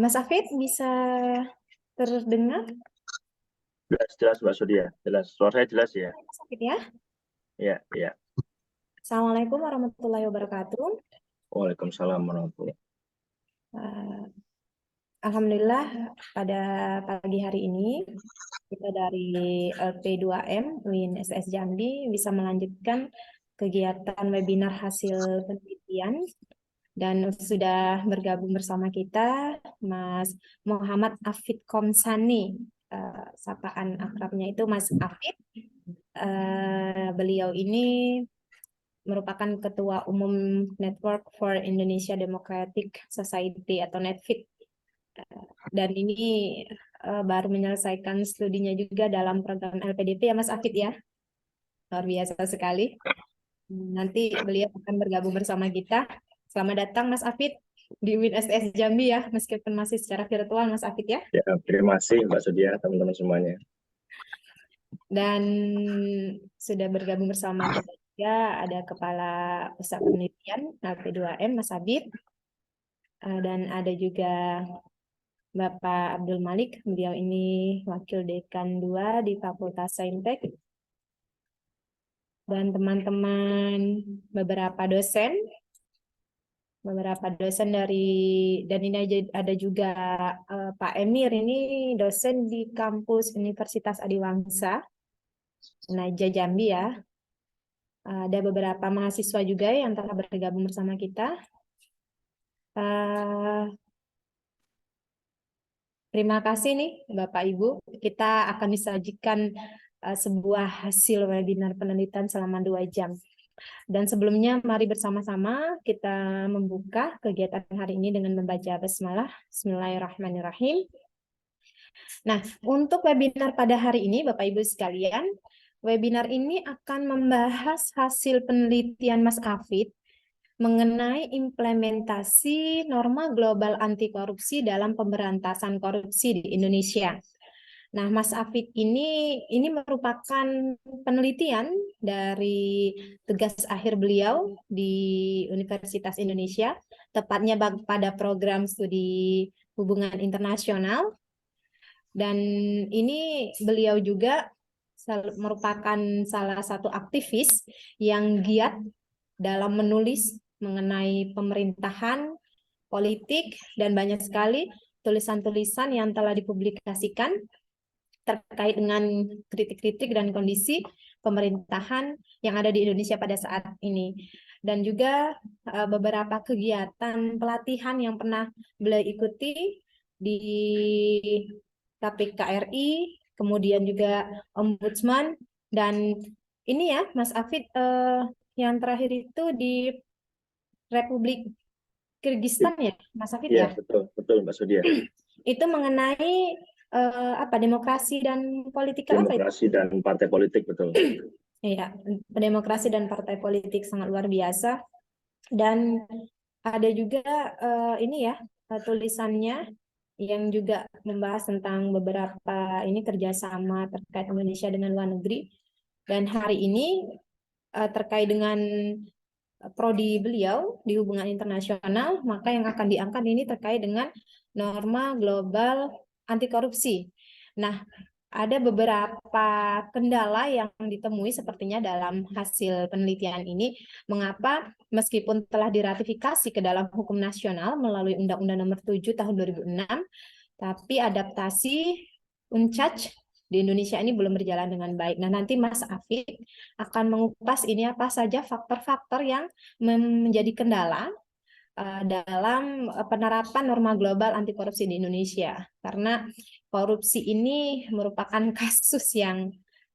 Mas Afid bisa terdengar? Jelas, jelas Mbak Surya. Jelas. Suara saya jelas ya? Mas Afid ya. Iya, iya. Assalamualaikum warahmatullahi wabarakatuh. Waalaikumsalam warahmatullahi. Eh, Alhamdulillah pada pagi hari ini kita dari LP2M UIN STS Jambi bisa melanjutkan kegiatan webinar hasil penelitian dan sudah bergabung bersama kita Mas Muhammad Afid Komsani. Sapaan akrabnya itu Mas Afid. Beliau ini merupakan Ketua Umum Network for Indonesia Democratic Society atau NETFIT. Dan ini baru menyelesaikan studinya juga dalam program LPDP ya Mas Afid ya. Luar biasa sekali. Nanti beliau akan bergabung bersama kita. Selamat datang Mas Afid di UIN STS Jambi ya, meskipun masih secara virtual Mas Afid ya. Ya, terima kasih Mbak Surya, teman-teman semuanya. Dan sudah bergabung bersama kita juga ada Kepala Pusat Penelitian LP2M Mas Abid. Dan ada juga Bapak Abdul Malik, beliau ini Wakil Dekan 2 di Fakultas Saintek. Dan teman-teman beberapa dosen dari, dan ini ada juga Pak Emir, ini dosen di kampus Universitas Adiwangsa, Naja Jambi ya. Ada beberapa mahasiswa juga yang telah bergabung bersama kita. Terima kasih nih Bapak Ibu. Kita akan disajikan sebuah hasil webinar penelitian selama 2 jam. Dan sebelumnya mari bersama-sama kita membuka kegiatan hari ini dengan membaca basmalah. Bismillahirrahmanirrahim. Nah, untuk webinar pada hari ini Bapak Ibu sekalian, webinar ini akan membahas hasil penelitian Mas Afid mengenai implementasi norma global anti korupsi dalam pemberantasan korupsi di Indonesia. Nah, Mas Afid ini merupakan penelitian dari tugas akhir beliau di Universitas Indonesia, tepatnya pada program studi hubungan internasional. Dan ini beliau juga merupakan salah satu aktivis yang giat dalam menulis mengenai pemerintahan, politik, dan banyak sekali tulisan-tulisan yang telah dipublikasikan terkait dengan kritik-kritik dan kondisi pemerintahan yang ada di Indonesia pada saat ini. Dan juga beberapa kegiatan pelatihan yang pernah beliau ikuti di KPK RI, kemudian juga Ombudsman, dan ini ya Mas Afid, yang terakhir itu di Republik Kirgistan ya, Mas Afid Iya, ya. betul, betul Mbak Surya. Itu mengenai demokrasi dan politik apa itu? Demokrasi dan partai politik, betul. Iya, demokrasi dan partai politik sangat luar biasa. Dan ada juga ini ya tulisannya yang juga membahas tentang beberapa ini kerjasama terkait Indonesia dengan luar negeri. Dan hari ini terkait dengan prodi beliau di hubungan internasional, maka yang akan diangkat ini terkait dengan norma global anti korupsi. Nah, ada beberapa kendala yang ditemui sepertinya dalam hasil penelitian ini, mengapa meskipun telah diratifikasi ke dalam hukum nasional melalui Undang-Undang Nomor 7 Tahun 2006, tapi adaptasi UNCAC di Indonesia ini belum berjalan dengan baik. Nah, nanti Mas Afid akan mengupas ini apa saja faktor-faktor yang menjadi kendala dalam penerapan norma global anti korupsi di Indonesia. Karena korupsi ini merupakan kasus yang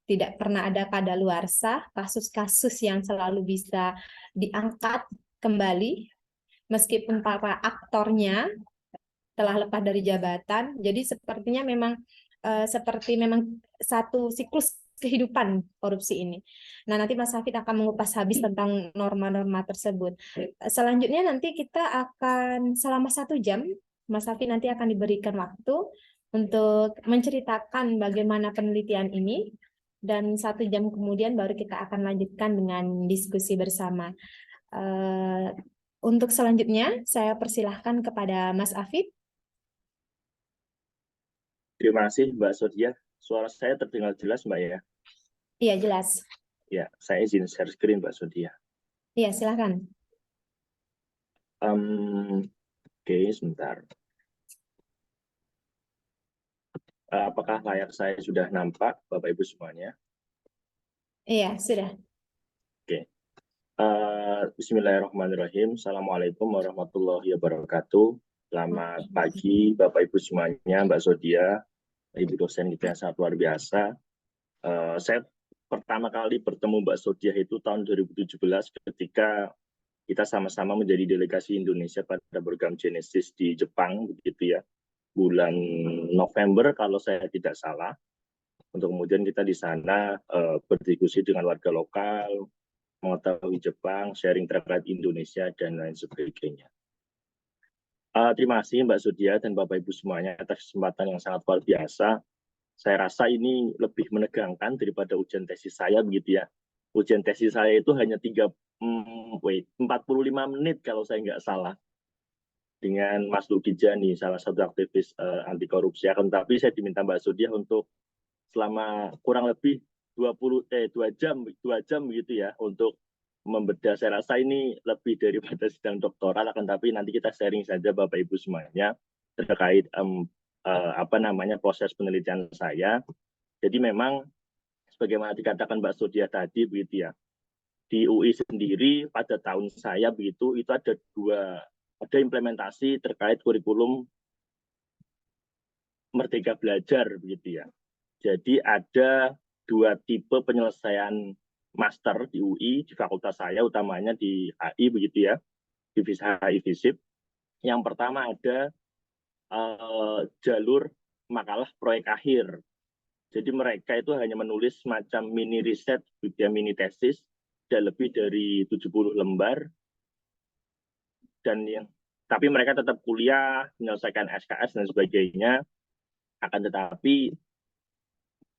tidak pernah ada kadaluarsa, kasus-kasus yang selalu bisa diangkat kembali meskipun para aktornya telah lepas dari jabatan. Jadi sepertinya memang seperti memang satu siklus kehidupan korupsi ini. Nah, nanti Mas Hafid akan mengupas habis tentang norma-norma tersebut. Selanjutnya nanti kita akan selama 1 jam, Mas Hafid nanti akan diberikan waktu untuk menceritakan bagaimana penelitian ini, dan 1 jam kemudian baru kita akan lanjutkan dengan diskusi bersama. Untuk selanjutnya, saya persilahkan kepada Mas Afid. Terima kasih Mbak Sodia. Suara saya terdengar jelas Mbak ya? Iya, jelas. Ya, saya izin share screen Mbak Sodia. Iya, silakan. Oke, sebentar. Apakah layar saya sudah nampak Bapak Ibu semuanya? Iya, sudah. Oke. Bismillahirrahmanirrahim. Assalamualaikum warahmatullahi wabarakatuh. Selamat pagi Bapak Ibu semuanya, Mbak Sodia, Ibu dosen kita yang sangat luar biasa. Saya pertama kali bertemu Mbak Sodia itu tahun 2017 ketika kita sama-sama menjadi delegasi Indonesia pada program Genesis di Jepang, begitu ya, bulan November kalau saya tidak salah. Untuk kemudian kita di sana berdiskusi dengan warga lokal, mengetahui Jepang, sharing terkait Indonesia, dan lain sebagainya. Terima kasih Mbak Sodia dan Bapak Ibu semuanya atas kesempatan yang sangat luar biasa. Saya rasa ini lebih menegangkan daripada ujian tesis saya, begitu ya. Ujian tesis saya itu hanya 45 menit kalau saya nggak salah, dengan Mas Luki Jani, salah satu aktivis anti korupsi. Akan tetapi saya diminta Mbak Sodia untuk selama kurang lebih 2 jam begitu ya, untuk membedah. Saya rasa ini lebih daripada sidang doktoral, akan tapi nanti kita sharing saja Bapak Ibu semuanya terkait proses penelitian saya. Jadi memang sebagaimana dikatakan Mbak Sodia tadi begitu ya, di UI sendiri pada tahun saya begitu itu ada implementasi terkait kurikulum Merdeka Belajar begitu ya. Jadi ada 2 tipe penyelesaian master di UI, di fakultas saya utamanya di HI begitu ya, divisi HI FISIP. Yang pertama ada jalur makalah proyek akhir. Jadi mereka itu hanya menulis semacam mini riset, mini tesis, dan lebih dari 70 lembar. Tapi mereka tetap kuliah, menyelesaikan SKS dan sebagainya. Akan tetapi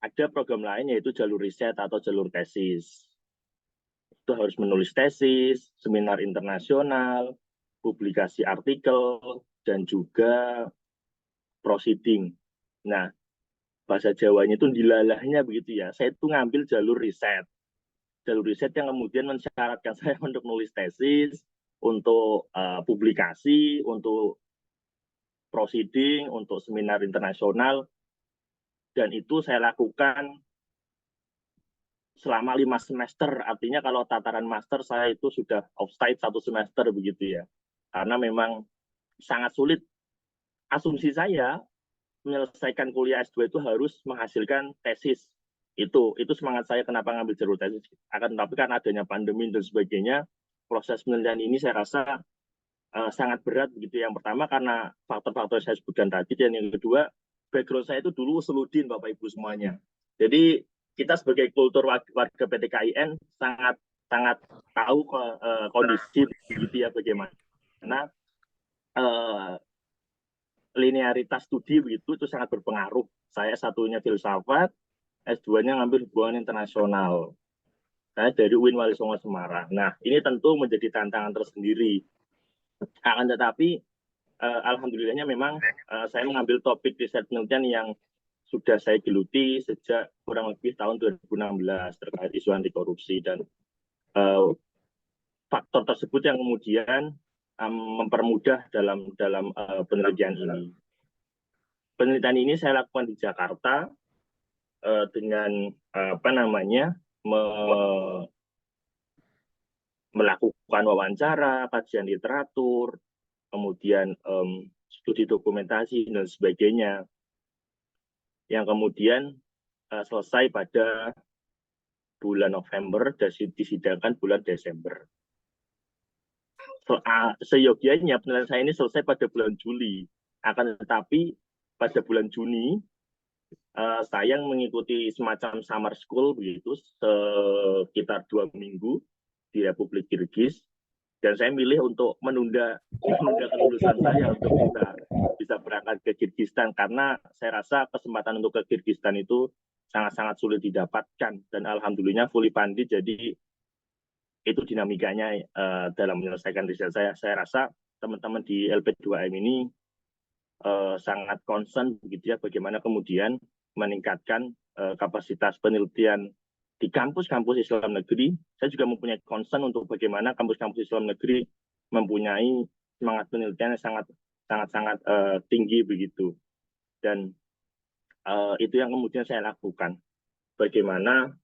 ada program lain yaitu jalur riset atau jalur tesis. Itu harus menulis tesis, seminar internasional, publikasi artikel, dan juga proceeding. Nah, bahasa Jawanya itu dilalahnya begitu ya. Saya itu ngambil jalur riset. Jalur riset yang kemudian mensyaratkan saya untuk nulis tesis, untuk publikasi, untuk proceeding, untuk seminar internasional, dan itu saya lakukan selama 5 semester. Artinya kalau tataran master saya itu sudah offside 1 semester begitu ya. Karena memang sangat sulit. Asumsi saya menyelesaikan kuliah S2 itu harus menghasilkan tesis. Itu semangat saya kenapa ngambil jalur tesis. Akan tetapi karena adanya pandemi dan sebagainya, proses penelitian ini saya rasa sangat berat begitu. Yang pertama karena faktor-faktor saya sebutkan tadi, dan yang kedua background saya itu dulu usuludin Bapak Ibu semuanya. Jadi kita sebagai kultur warga PTKIN sangat tahu kondisi begitu ya, bagaimana linearitas studi begitu itu sangat berpengaruh. Saya satunya filsafat, S2-nya ngambil hubungan internasional. Saya dari UIN Wali Songo Semarang. Nah, ini tentu menjadi tantangan tersendiri. Akan tetapi alhamdulillahnya memang saya mengambil topik riset penelitian yang sudah saya geluti sejak kurang lebih tahun 2016 terkait isu anti korupsi, dan faktor tersebut yang kemudian mempermudah dalam penelitian ini. Penelitian ini saya lakukan di Jakarta dengan melakukan wawancara, kajian literatur, kemudian studi dokumentasi dan sebagainya, yang kemudian selesai pada bulan November dan disidangkan bulan Desember. Seyogianya penelitian saya ini selesai pada bulan Juli. Akan tetapi pada bulan Juni saya mengikuti semacam summer school begitu sekitar 2 minggu di Republik Kirgis, dan saya milih untuk menunda kelulusan saya untuk bisa berangkat ke Kirgistan, karena saya rasa kesempatan untuk ke Kirgistan itu sangat-sangat sulit didapatkan, dan alhamdulillah fully funded. Jadi itu dinamikanya dalam menyelesaikan riset saya. Saya rasa teman-teman di LP2M ini sangat concern begitu ya, bagaimana kemudian meningkatkan kapasitas penelitian di kampus-kampus Islam negeri. Saya juga mempunyai concern untuk bagaimana kampus-kampus Islam negeri mempunyai semangat penelitian yang sangat tinggi begitu. Dan itu yang kemudian saya lakukan. Bagaimana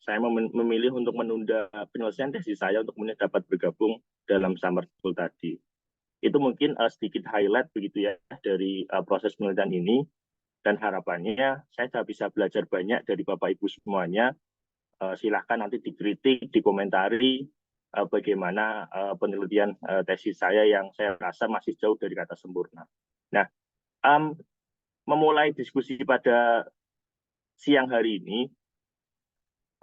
saya memilih untuk menunda penyelesaian tesis saya untuk kemudian dapat bergabung dalam summer school tadi. Itu mungkin sedikit highlight begitu ya dari proses penelitian ini, dan harapannya saya bisa belajar banyak dari Bapak Ibu semuanya. Silahkan nanti dikritik, dikomentari bagaimana penelitian tesis saya yang saya rasa masih jauh dari kata sempurna. Nah, memulai diskusi pada siang hari ini,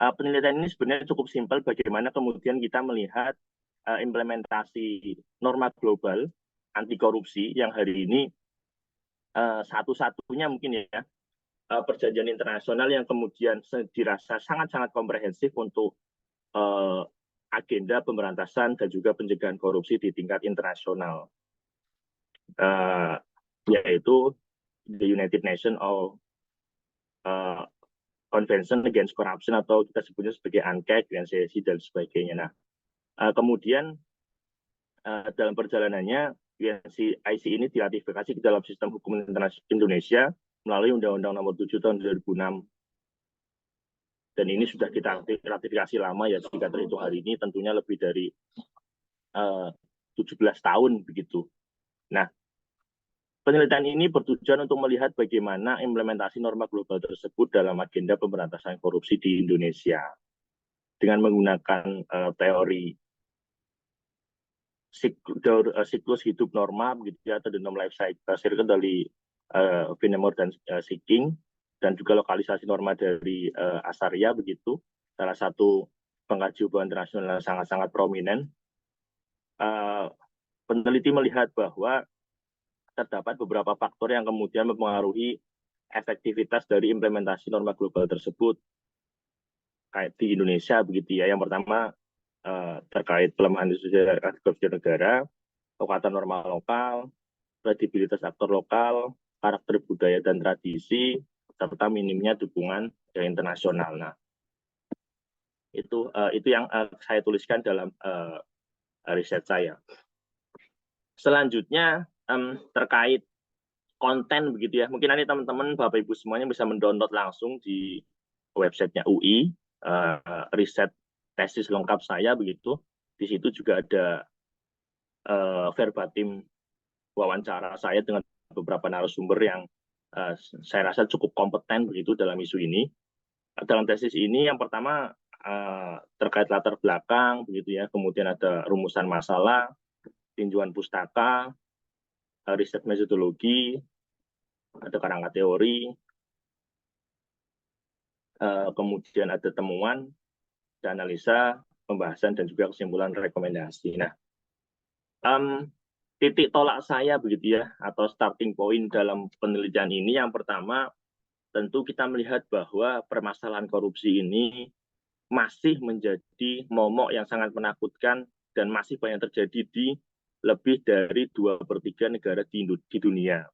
penelitian ini sebenarnya cukup simpel bagaimana kemudian kita melihat implementasi norma global anti korupsi yang hari ini satu-satunya mungkin ya perjanjian internasional yang kemudian dirasa sangat-sangat komprehensif untuk agenda pemberantasan dan juga pencegahan korupsi di tingkat internasional, yaitu the United Nations Convention Against Corruption, atau kita sebutnya sebagai UNCAC, UNCC dan sebagainya. Nah, kemudian dalam perjalanannya UNCIC ini diratifikasi ke dalam sistem hukum internasional Indonesia melalui Undang-Undang Nomor 7 Tahun 2006. Dan ini sudah kita ratifikasi lama ya, jika terhitung hari ini tentunya lebih dari 17 tahun begitu. Nah, penelitian ini bertujuan untuk melihat bagaimana implementasi norma global tersebut dalam agenda pemberantasan korupsi di Indonesia dengan menggunakan teori siklus hidup norma begitu ya, atau the norm life cycle dari Vinemore dan Seeking, dan juga lokalisasi norma dari Asaria begitu, salah satu pengkaji hubungan internasional yang sangat-sangat prominent. Peneliti melihat bahwa terdapat beberapa faktor yang kemudian mempengaruhi efektivitas dari implementasi norma global tersebut kayak di Indonesia begitu ya. Yang pertama terkait pelemahan institusi korupsi negara, kekuatan norma lokal, kredibilitas aktor lokal, karakter budaya dan tradisi, serta minimnya dukungan dari internasional. Nah, itu yang saya tuliskan dalam riset saya. Selanjutnya terkait konten begitu ya. Mungkin nanti teman-teman Bapak Ibu semuanya bisa mendownload langsung di websitenya UI, riset tesis lengkap saya begitu. Di situ juga ada verbatim wawancara saya dengan beberapa narasumber yang saya rasa cukup kompeten begitu dalam isu ini. Dalam tesis ini yang pertama terkait latar belakang begitu ya, kemudian ada rumusan masalah, tinjauan pustaka, riset metodologi, ada kerangka teori, kemudian ada temuan, dan analisa, pembahasan, dan juga kesimpulan rekomendasi. Nah, titik tolak saya begitu ya, atau starting point dalam penelitian ini, yang pertama tentu kita melihat bahwa permasalahan korupsi ini masih menjadi momok yang sangat menakutkan dan masih banyak terjadi di lebih dari 2/3 negara di dunia.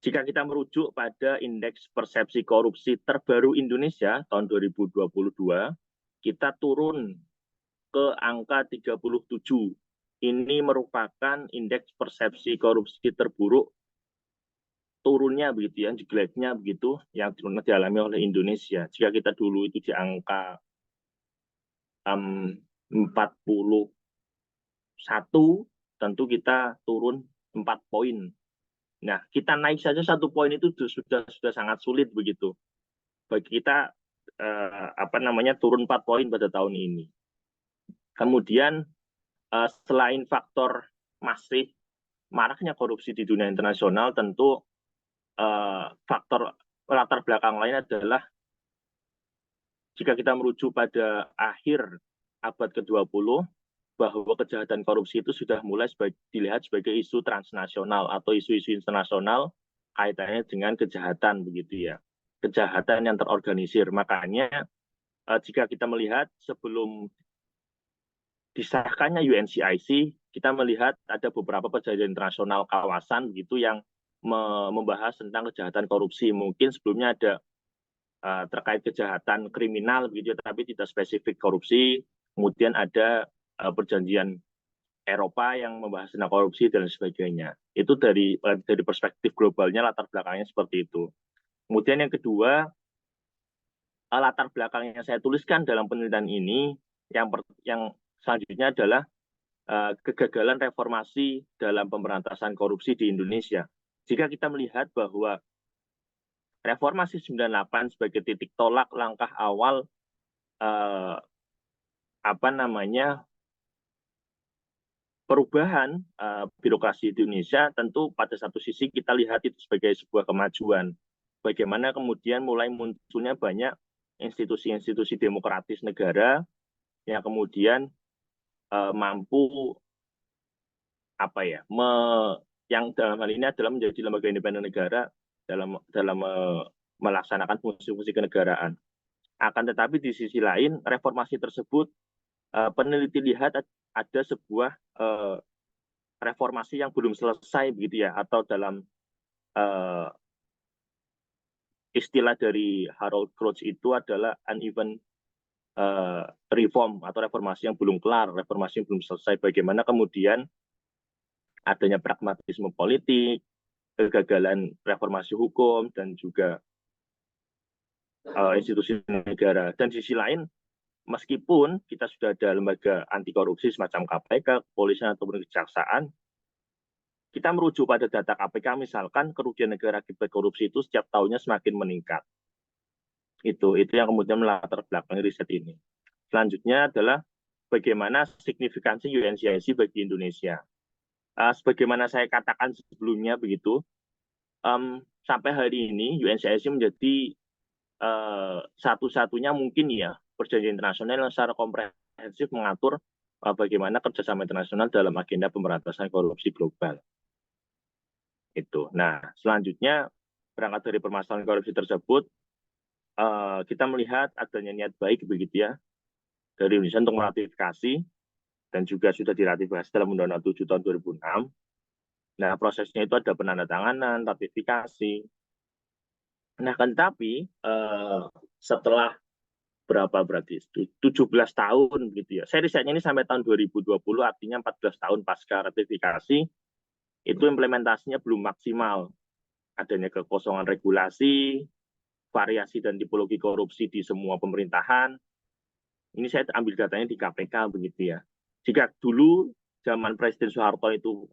Jika kita merujuk pada indeks persepsi korupsi terbaru Indonesia tahun 2022, kita turun ke angka 37. Ini merupakan indeks persepsi korupsi terburuk turunnya begitu ya, jeleknya begitu yang dialami oleh Indonesia. Jika kita dulu itu di angka 41, tentu kita turun 4 poin. Nah, kita naik saja 1 poin itu sudah sangat sulit begitu. Bagi kita turun 4 poin pada tahun ini. Kemudian selain faktor masih maraknya korupsi di dunia internasional, tentu faktor latar belakang lain adalah jika kita merujuk pada akhir abad ke-20, bahwa kejahatan korupsi itu sudah mulai dilihat sebagai isu transnasional atau isu-isu internasional kaitannya dengan kejahatan begitu ya, kejahatan yang terorganisir. Makanya jika kita melihat sebelum disahkannya UNCIC, kita melihat ada beberapa perjanjian internasional kawasan begitu yang membahas tentang kejahatan korupsi. Mungkin sebelumnya ada terkait kejahatan kriminal begitu, tapi tidak spesifik korupsi. Kemudian ada perjanjian Eropa yang membahas tentang korupsi dan sebagainya. Itu dari perspektif globalnya latar belakangnya seperti itu. Kemudian yang kedua, latar belakang yang saya tuliskan dalam penelitian ini yang selanjutnya adalah kegagalan reformasi dalam pemberantasan korupsi di Indonesia. Jika kita melihat bahwa reformasi 98 sebagai titik tolak langkah awal perubahan birokrasi di Indonesia, tentu pada satu sisi kita lihat itu sebagai sebuah kemajuan. Bagaimana kemudian mulai munculnya banyak institusi-institusi demokratis negara yang kemudian mampu yang dalam hal ini adalah menjadi lembaga independen negara dalam melaksanakan fungsi-fungsi kenegaraan. Akan tetapi di sisi lain reformasi tersebut peneliti lihat ada sebuah reformasi yang belum selesai begitu ya, atau dalam istilah dari Harold Crouch itu adalah uneven reform atau reformasi yang belum kelar, reformasi yang belum selesai. Bagaimana kemudian adanya pragmatisme politik, kegagalan reformasi hukum, dan juga institusi negara. Dan di sisi lain, meskipun kita sudah ada lembaga anti korupsi semacam KPK, kepolisian ataupun kejaksaan, kita merujuk pada data KPK, misalkan kerugian negara akibat korupsi itu setiap tahunnya semakin meningkat. Itu yang kemudian melatar belakangi riset ini. Selanjutnya adalah bagaimana signifikansi UNCIC bagi Indonesia. Sebagaimana saya katakan sebelumnya begitu, sampai hari ini UNCIC menjadi satu-satunya mungkin ya perjanjian internasional yang secara komprehensif mengatur bagaimana kerjasama internasional dalam agenda pemberantasan korupsi global. Itu. Nah, selanjutnya berangkat dari permasalahan korupsi tersebut, kita melihat adanya niat baik begitu ya dari Indonesia untuk meratifikasi, dan juga sudah diratifikasi dalam Undang-Undang 7 tahun 2006. Nah, prosesnya itu ada penandatanganan, ratifikasi. Nah, kan tapi setelah berarti 17 tahun gitu ya. Saya risetnya ini sampai tahun 2020, artinya 14 tahun pasca ratifikasi, itu implementasinya belum maksimal. Adanya kekosongan regulasi, variasi dan tipologi korupsi di semua pemerintahan. Ini saya ambil datanya di KPK begitu ya. Jika dulu zaman Presiden Soeharto itu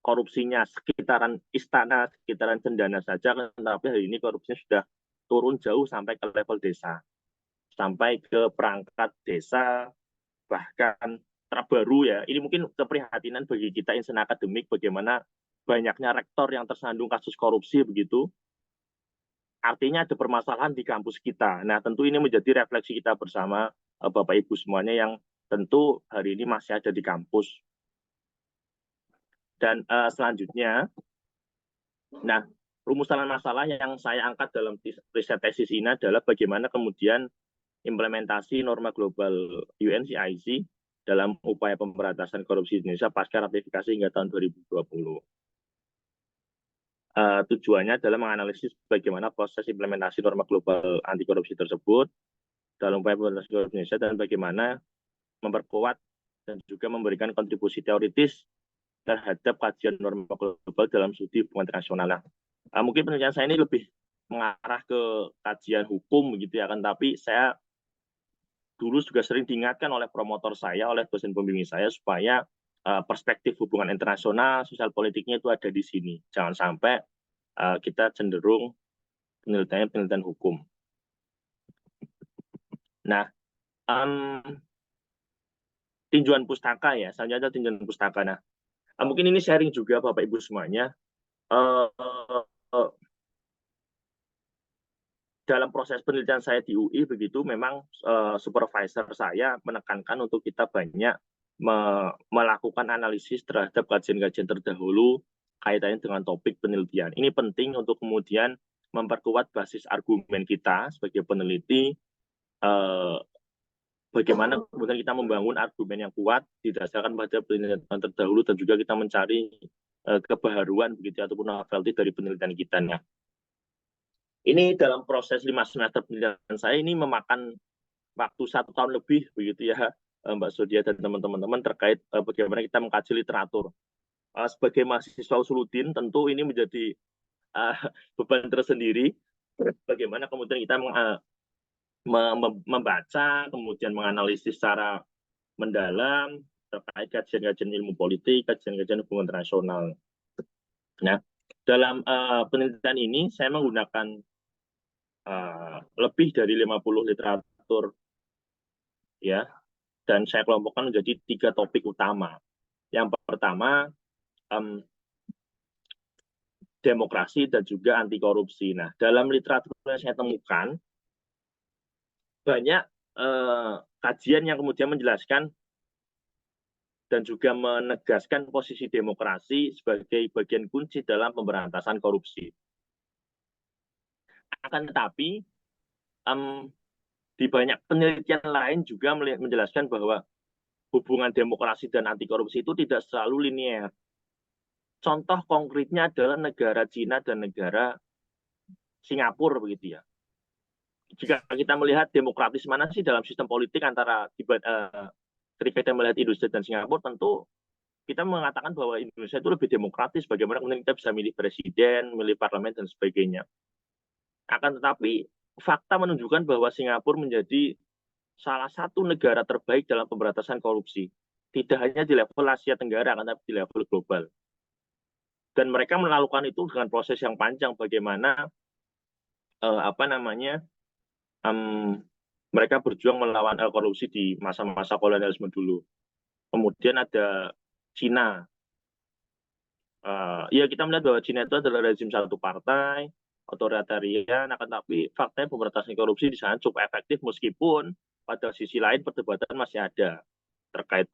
korupsinya sekitaran istana, sekitaran cendana saja, tapi hari ini korupsinya sudah turun jauh sampai ke level desa, sampai ke perangkat desa, bahkan terbaru ya. Ini mungkin keprihatinan bagi kita insan akademik bagaimana banyaknya rektor yang tersandung kasus korupsi begitu. Artinya ada permasalahan di kampus kita. Nah, tentu ini menjadi refleksi kita bersama Bapak Ibu semuanya yang tentu hari ini masih ada di kampus. Dan selanjutnya, nah, rumusan masalah yang saya angkat dalam riset tesis ini adalah bagaimana kemudian implementasi norma global UNCIC dalam upaya pemberantasan korupsi Indonesia pasca ratifikasi hingga tahun 2020. Tujuannya adalah menganalisis bagaimana proses implementasi norma global anti korupsi tersebut dalam upaya pemberantasan korupsi Indonesia, dan bagaimana memperkuat dan juga memberikan kontribusi teoritis terhadap kajian norma global dalam studi hubungan internasional. Mungkin penelitian saya ini lebih mengarah ke kajian hukum begitu ya kan, tapi saya dulu juga sering diingatkan oleh promotor saya, oleh dosen pembimbing saya, supaya perspektif hubungan internasional, sosial politiknya itu ada di sini. Jangan sampai kita cenderung penelitian hukum. Nah, tinjauan pustaka ya, selanjutnya ada tinjauan pustaka. Nah, mungkin ini sharing juga Bapak Ibu semuanya. Dalam proses penelitian saya di UI begitu, memang supervisor saya menekankan untuk kita banyak melakukan analisis terhadap kajian-kajian terdahulu kaitannya dengan topik penelitian. Ini penting untuk kemudian memperkuat basis argumen kita sebagai peneliti bagaimana kemudian kita membangun argumen yang kuat didasarkan pada penelitian terdahulu dan juga kita mencari kebaharuan begitu ataupun novelty dari penelitian kita. Nah, ini dalam proses 5 semester penelitian saya ini memakan waktu 1 tahun lebih begitu ya, Mbak Zodia dan teman-teman terkait bagaimana kita mengkaji literatur. Sebagai mahasiswa usuludin tentu ini menjadi beban tersendiri. Bagaimana kemudian kita membaca, kemudian menganalisis secara mendalam terkait kajian-kajian ilmu politik, kajian-kajian hubungan internasional. Nah, dalam penelitian ini saya menggunakan lebih dari 50 literatur, ya, dan saya kelompokkan menjadi 3 topik utama. Yang pertama, demokrasi dan juga anti korupsi. Nah, dalam literatur yang saya temukan banyak kajian yang kemudian menjelaskan dan juga menegaskan posisi demokrasi sebagai bagian kunci dalam pemberantasan korupsi. Akan tetapi, di banyak penelitian lain juga menjelaskan bahwa hubungan demokrasi dan anti korupsi itu tidak selalu linear. Contoh konkretnya adalah negara Cina dan negara Singapura begitu ya. Jika kita melihat demokratis mana sih dalam sistem politik antara ketika kita melihat Indonesia dan Singapura, tentu kita mengatakan bahwa Indonesia itu lebih demokratis, bagaimana kemudian kita bisa milih presiden, milih parlemen, dan sebagainya. Akan tetapi, fakta menunjukkan bahwa Singapura menjadi salah satu negara terbaik dalam pemberantasan korupsi. Tidak hanya di level Asia Tenggara, akan tetapi di level global. Dan mereka melakukan itu dengan proses yang panjang, bagaimana mereka berjuang melawan korupsi di masa-masa kolonialisme dulu. Kemudian ada Cina. Ya kita melihat bahwa Cina itu adalah rezim satu partai, otoritarian, akan tapi faktanya pemberantasan korupsi di sana cukup efektif meskipun pada sisi lain perdebatan masih ada terkait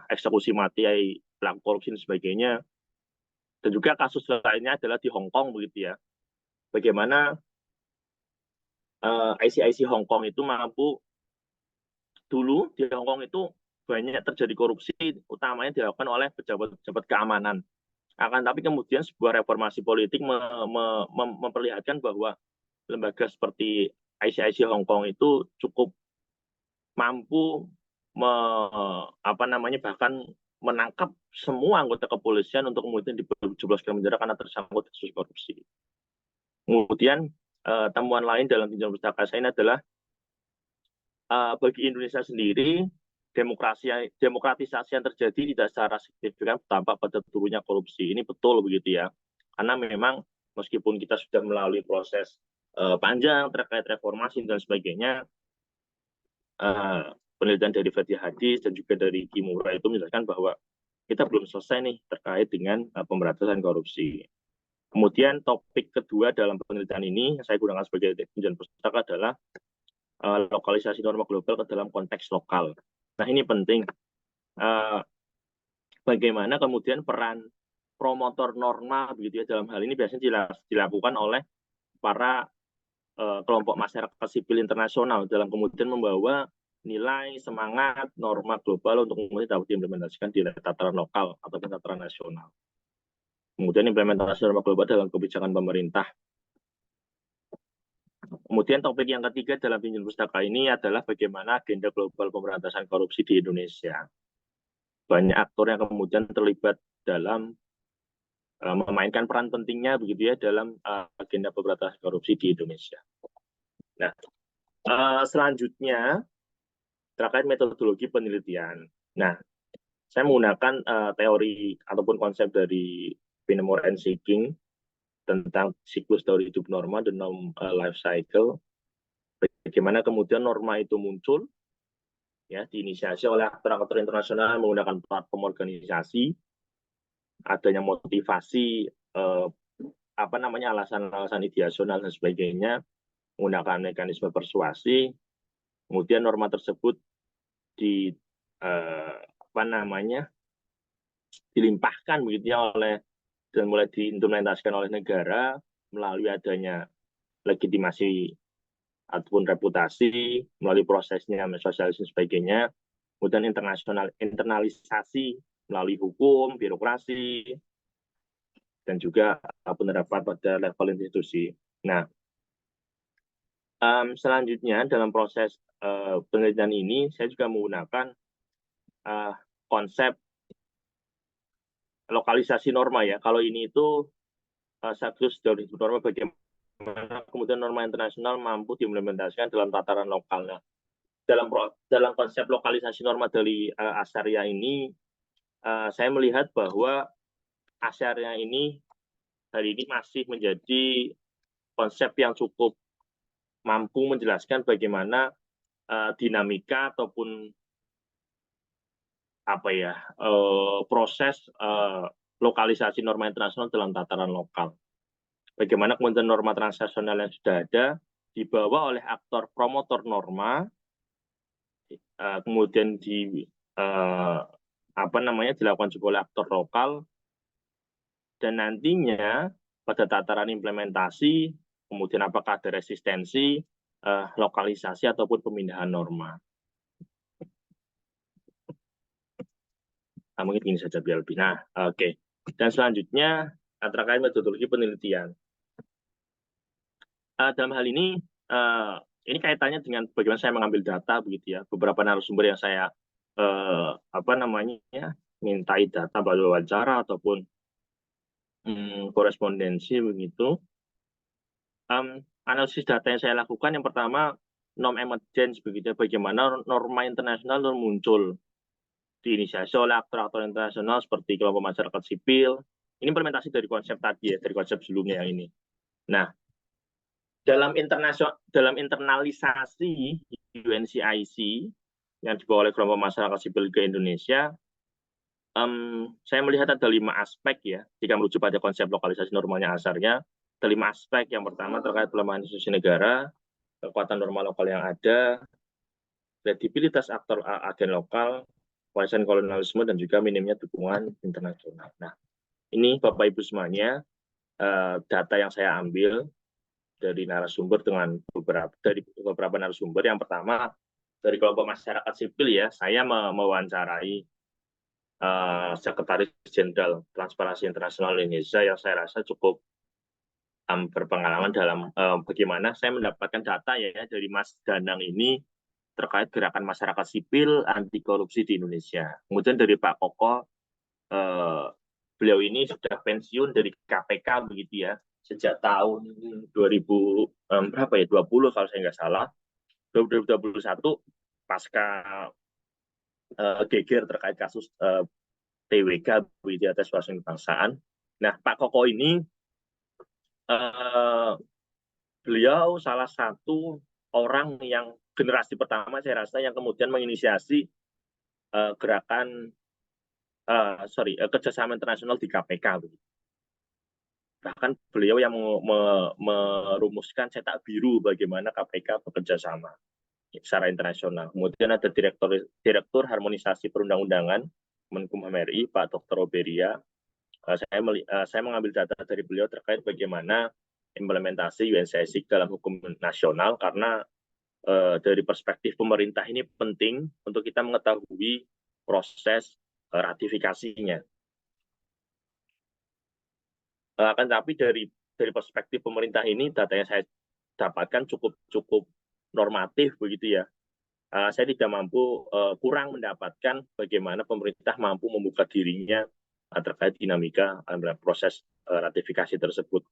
eksekusi mati pelaku korupsi dan sebagainya. Dan juga kasus lainnya adalah di Hong Kong begitu ya. Bagaimana ICIC Hong Kong itu mampu dulu di Hong Kong itu banyak terjadi korupsi, utamanya dilakukan oleh pejabat-pejabat keamanan. Akan tapi kemudian sebuah reformasi politik memperlihatkan bahwa lembaga seperti ICIC Hong Kong itu cukup mampu bahkan menangkap semua anggota kepolisian untuk kemudian dijebloskan penjara karena tersangkut kasus korupsi. Kemudian temuan lain dalam tinjauan pustaka saya ini adalah bagi Indonesia sendiri demokratisasi yang terjadi tidak secara signifikan berdampak pada turunnya korupsi. Ini betul begitu ya. Karena memang meskipun kita sudah melalui proses panjang terkait reformasi dan sebagainya, penelitian dari Fathia Hadis dan juga dari Kimura itu menjelaskan bahwa kita belum selesai nih terkait dengan pemberantasan korupsi. Kemudian topik kedua dalam penelitian ini yang saya gunakan sebagai tinjauan pustaka adalah lokalisasi norma global ke dalam konteks lokal. Nah ini penting. Bagaimana kemudian peran promotor norma begitu ya dalam hal ini biasanya dilakukan oleh para kelompok masyarakat sipil internasional dalam kemudian membawa nilai, semangat, norma global untuk kemudian dapat diimplementasikan di tataran lokal ataupun tataran nasional. Kemudian implementasi norma global dalam kebijakan pemerintah. Kemudian topik yang ketiga dalam tinjauan pustaka ini adalah bagaimana agenda global pemberantasan korupsi di Indonesia. Banyak aktor yang kemudian terlibat dalam memainkan peran pentingnya begitu ya dalam agenda pemberantasan korupsi di Indonesia. Nah, selanjutnya terkait metodologi penelitian. Nah, saya menggunakan teori ataupun konsep dari Pinemore and Seeking tentang siklus teori hidup norma, the norm life cycle. Bagaimana kemudian norma itu muncul, ya diinisiasi oleh aktor-aktor internasional menggunakan platform organisasi, adanya motivasi, alasan-alasan ideasional dan sebagainya, menggunakan mekanisme persuasi, kemudian norma tersebut dilimpahkan begitu ya dan mulai diimplementasikan oleh negara melalui adanya legitimasi ataupun reputasi melalui prosesnya, sosialisasi sebagainya, kemudian internalisasi melalui hukum, birokrasi, dan juga penerapan pada level institusi. Nah, selanjutnya dalam proses penelitian ini, saya juga menggunakan konsep lokalisasi norma ya. Kalau ini itu Satgas dari norma bagaimana kemudian norma internasional mampu diimplementasikan dalam tataran lokal. Nah, dalam konsep lokalisasi norma dari Asaria ini, saya melihat bahwa Asaria ini hari ini masih menjadi konsep yang cukup mampu menjelaskan bagaimana dinamika ataupun proses lokalisasi norma internasional dalam tataran lokal. Bagaimana kemudian norma transnasional yang sudah ada dibawa oleh aktor promotor norma, kemudian dilakukan juga oleh aktor lokal, dan nantinya pada tataran implementasi, kemudian apakah ada resistensi, lokalisasi ataupun pemindahan norma. Mungkin ini saja biar lebih. Nah, oke. Dan selanjutnya terkait metodologi penelitian. Dalam hal ini kaitannya dengan bagaimana saya mengambil data begitu ya. Beberapa narasumber yang saya mintai data pada wawancara ataupun korespondensi begitu. Analisis data yang saya lakukan yang pertama norm emergence begitu ya, bagaimana norma internasional muncul diinisiasi oleh aktor-aktor internasional seperti kelompok masyarakat sipil. Ini implementasi dari konsep tadi ya, dari konsep sebelumnya yang ini. Nah, dalam internalisasi UNCIC yang dibawa oleh kelompok masyarakat sipil ke Indonesia, saya melihat ada 5 aspek ya, jika merujuk pada konsep lokalisasi normalnya asarnya, ada 5 aspek. Yang pertama terkait pelemahan institusi negara, kekuatan norma lokal yang ada, kredibilitas aktor agen lokal, warisan kolonialisme, dan juga minimnya dukungan internasional. Nah, ini Bapak Ibu semuanya, data yang saya ambil dari narasumber dengan beberapa narasumber. Yang pertama, dari kelompok masyarakat sipil ya, saya mewawancarai Sekretaris Jenderal Transparansi Internasional Indonesia yang saya rasa cukup berpengalaman dalam bagaimana saya mendapatkan data ya dari Mas Danang ini terkait gerakan masyarakat sipil anti korupsi di Indonesia. Kemudian dari Pak Koko, beliau ini sudah pensiun dari KPK begitu ya, sejak tahun 2020 kalau saya nggak salah, 2021 pasca geger terkait kasus TWK begitu atas wawasan kebangsaan. Nah, Pak Koko ini beliau salah satu orang yang generasi pertama saya rasa yang kemudian menginisiasi gerakan kerjasama internasional di KPK. Bahkan beliau yang merumuskan cetak biru bagaimana KPK bekerja sama secara internasional. Kemudian ada Direktur Harmonisasi Perundang-undangan Menkumham RI, Pak Dr. Oberia. Saya mengambil data dari beliau terkait bagaimana implementasi UNCIC dalam hukum nasional, karena dari perspektif pemerintah ini penting untuk kita mengetahui proses ratifikasinya. Akan tapi dari perspektif pemerintah ini, data yang saya dapatkan cukup normatif begitu ya. Saya tidak mampu, kurang mendapatkan bagaimana pemerintah mampu membuka dirinya terkait dinamika proses ratifikasi tersebut.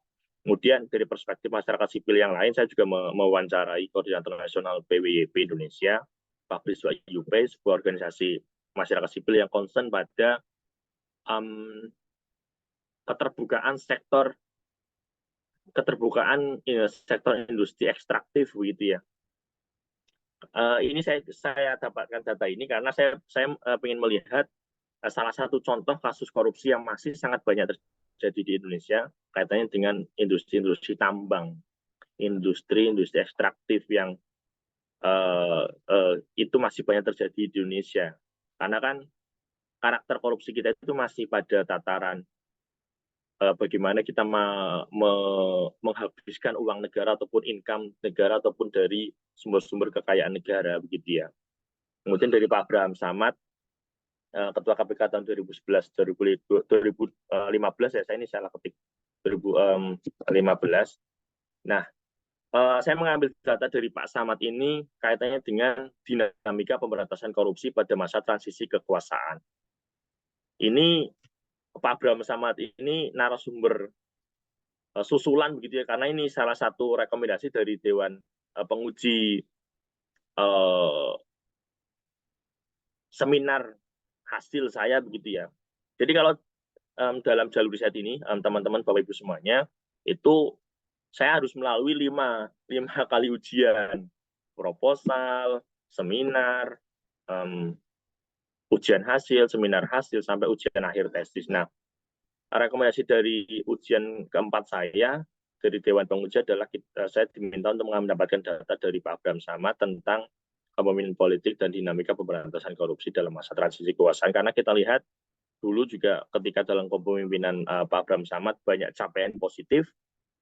Kemudian dari perspektif masyarakat sipil yang lain, saya juga mewawancarai Koordinator Nasional PWYP Indonesia, Pak Priswa IUP, sebuah organisasi masyarakat sipil yang concern pada keterbukaan sektor industri ekstraktif begitu ya. Ini saya dapatkan data ini karena saya ingin melihat salah satu contoh kasus korupsi yang masih sangat banyak terjadi di Indonesia kaitannya dengan industri tambang, industri ekstraktif yang itu masih banyak terjadi di Indonesia. Karena kan karakter korupsi kita itu masih pada tataran bagaimana kita menghabiskan uang negara ataupun income negara ataupun dari sumber-sumber kekayaan negara begitu ya. Kemudian dari Pak Abraham Samad, Ketua KPK tahun 2011 2015 ya, saya ini salah ketik 2015. Nah, saya mengambil data dari Pak Samad ini kaitannya dengan dinamika pemberantasan korupsi pada masa transisi kekuasaan. Ini Pak Abraham Samad ini narasumber susulan begitu ya, karena ini salah satu rekomendasi dari Dewan Penguji seminar hasil saya begitu ya. Jadi kalau dalam jalur riset ini, teman-teman Bapak Ibu semuanya, itu saya harus melalui lima kali ujian, proposal, seminar, ujian hasil, seminar hasil, sampai ujian akhir tesis. Nah, rekomendasi dari ujian keempat saya dari Dewan Penguji adalah saya diminta untuk mendapatkan data dari Pak Abraham Samad tentang kepemimpinan politik dan dinamika pemberantasan korupsi dalam masa transisi kekuasaan. Karena kita lihat dulu juga ketika dalam kepemimpinan Pak Abraham Samad banyak capaian positif,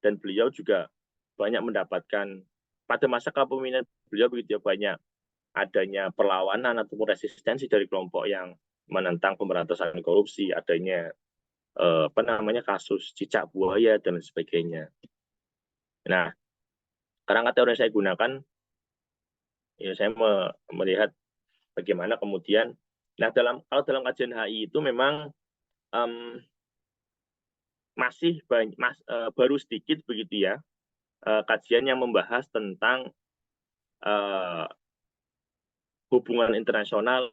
dan beliau juga banyak mendapatkan pada masa kepemimpinan beliau begitu banyak adanya perlawanan ataupun resistensi dari kelompok yang menentang pemberantasan korupsi, adanya kasus cicak buaya dan sebagainya. Nah, kerangka teori yang saya gunakan, ya saya melihat bagaimana kemudian, nah kalau dalam kajian HI itu memang masih baru sedikit begitu ya kajian yang membahas tentang hubungan internasional,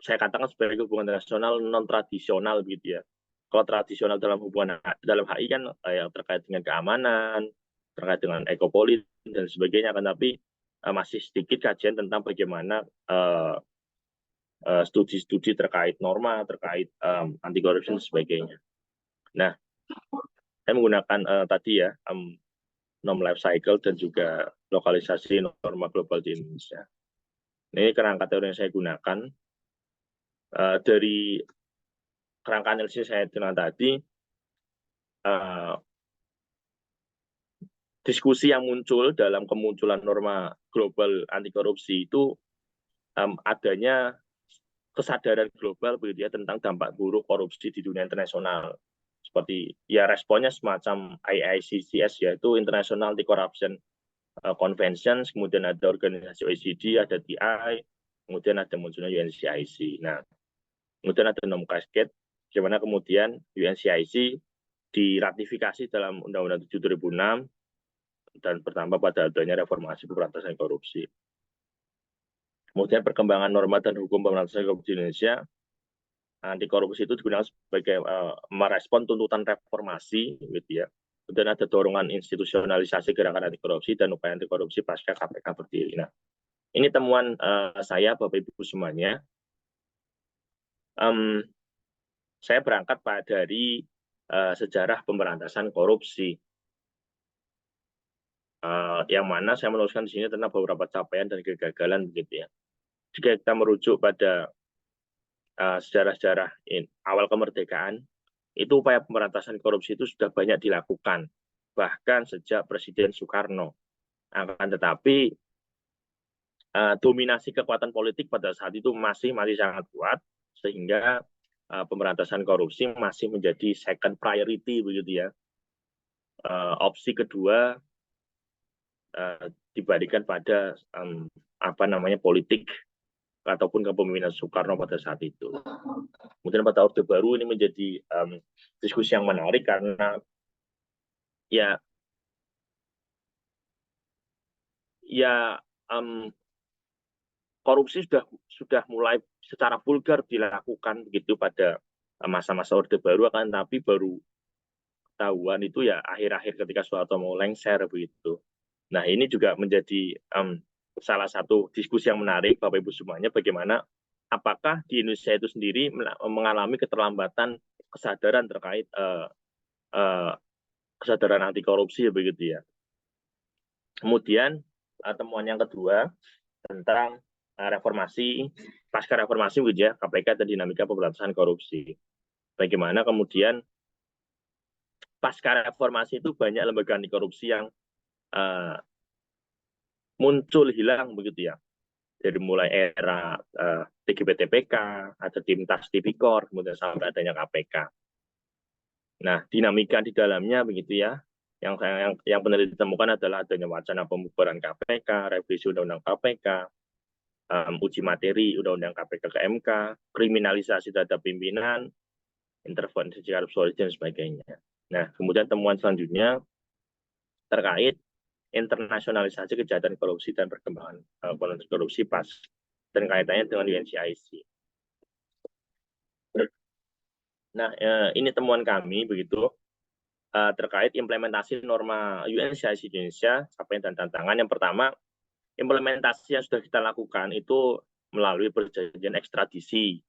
saya katakan sebagai hubungan internasional non tradisional begitu ya. Kalau tradisional dalam HI kan yang terkait dengan keamanan, terkait dengan ekopolitik dan sebagainya kan, tapi masih sedikit kajian tentang bagaimana studi-studi terkait norma, terkait anti korupsi dan sebagainya. Nah, saya menggunakan tadi ya norm life cycle dan juga lokalisasi norma global di Indonesia. Ini kerangka teori yang saya gunakan dari kerangka analisis saya dengan tadi. Diskusi yang muncul dalam kemunculan norma global anti korupsi itu adanya kesadaran global begitu ya tentang dampak buruk korupsi di dunia internasional. Seperti ya responnya semacam IICCS, yaitu International Anti-Corruption Convention, kemudian ada organisasi OECD, ada TI, kemudian ada munculnya UNCIC. Nah, kemudian ada norm cascade, bagaimana kemudian UNCIC diratifikasi dalam Undang-Undang 7 2006 dan bertambah pada adanya reformasi pemberantasan korupsi. Kemudian perkembangan norma dan hukum pemberantasan korupsi di Indonesia, anti korupsi itu digunakan sebagai merespon tuntutan reformasi, gitu ya. Kemudian ada dorongan institusionalisasi gerakan anti korupsi dan upaya anti korupsi pasca KPK berdiri. Nah, ini temuan saya, Bapak Ibu semuanya. Saya berangkat dari sejarah pemberantasan korupsi. Yang mana saya menuliskan di sini tentang beberapa capaian dan kegagalan begitu ya. Jika kita merujuk pada sejarah-sejarah awal kemerdekaan, itu upaya pemberantasan korupsi itu sudah banyak dilakukan, bahkan sejak Presiden Soekarno. Akan tetapi dominasi kekuatan politik pada saat itu masih sangat kuat, sehingga pemberantasan korupsi masih menjadi second priority begitu ya. Opsi kedua dibandingkan pada politik ataupun kepemimpinan Soekarno pada saat itu. Kemudian pada Orde Baru ini menjadi diskusi yang menarik karena korupsi sudah mulai secara vulgar dilakukan begitu pada masa-masa Orde Baru, akan tapi baru ketahuan itu ya akhir-akhir ketika Soeharto mau lengser begitu. Nah, ini juga menjadi salah satu diskusi yang menarik Bapak Ibu semuanya, bagaimana apakah di Indonesia itu sendiri mengalami keterlambatan kesadaran terkait kesadaran anti korupsi begitu ya. Kemudian temuan yang kedua tentang reformasi, pasca reformasi begitu ya, KPK dan dinamika pemberantasan korupsi. bagaimana kemudian pasca reformasi itu banyak lembaga anti korupsi yang muncul hilang begitu ya, dari mulai era TGP-TPK, ada tim Tas Tipikor, kemudian sampai adanya KPK. Nah, dinamika di dalamnya begitu ya, yang benar ditemukan adalah adanya wacana pembubaran KPK, revisi Undang-Undang KPK, uji materi Undang-Undang KPK ke MK, kriminalisasi terhadap pimpinan, intervensi korupsi dan sebagainya. Nah, kemudian temuan selanjutnya terkait internasionalisasi kejahatan korupsi dan perkembangan korupsi pas dan kaitannya dengan UNCIC. Nah, ini temuan kami begitu terkait implementasi norma UNCIC di Indonesia, capaian dan tantangan. Yang pertama, implementasi yang sudah kita lakukan itu melalui perjanjian ekstradisi,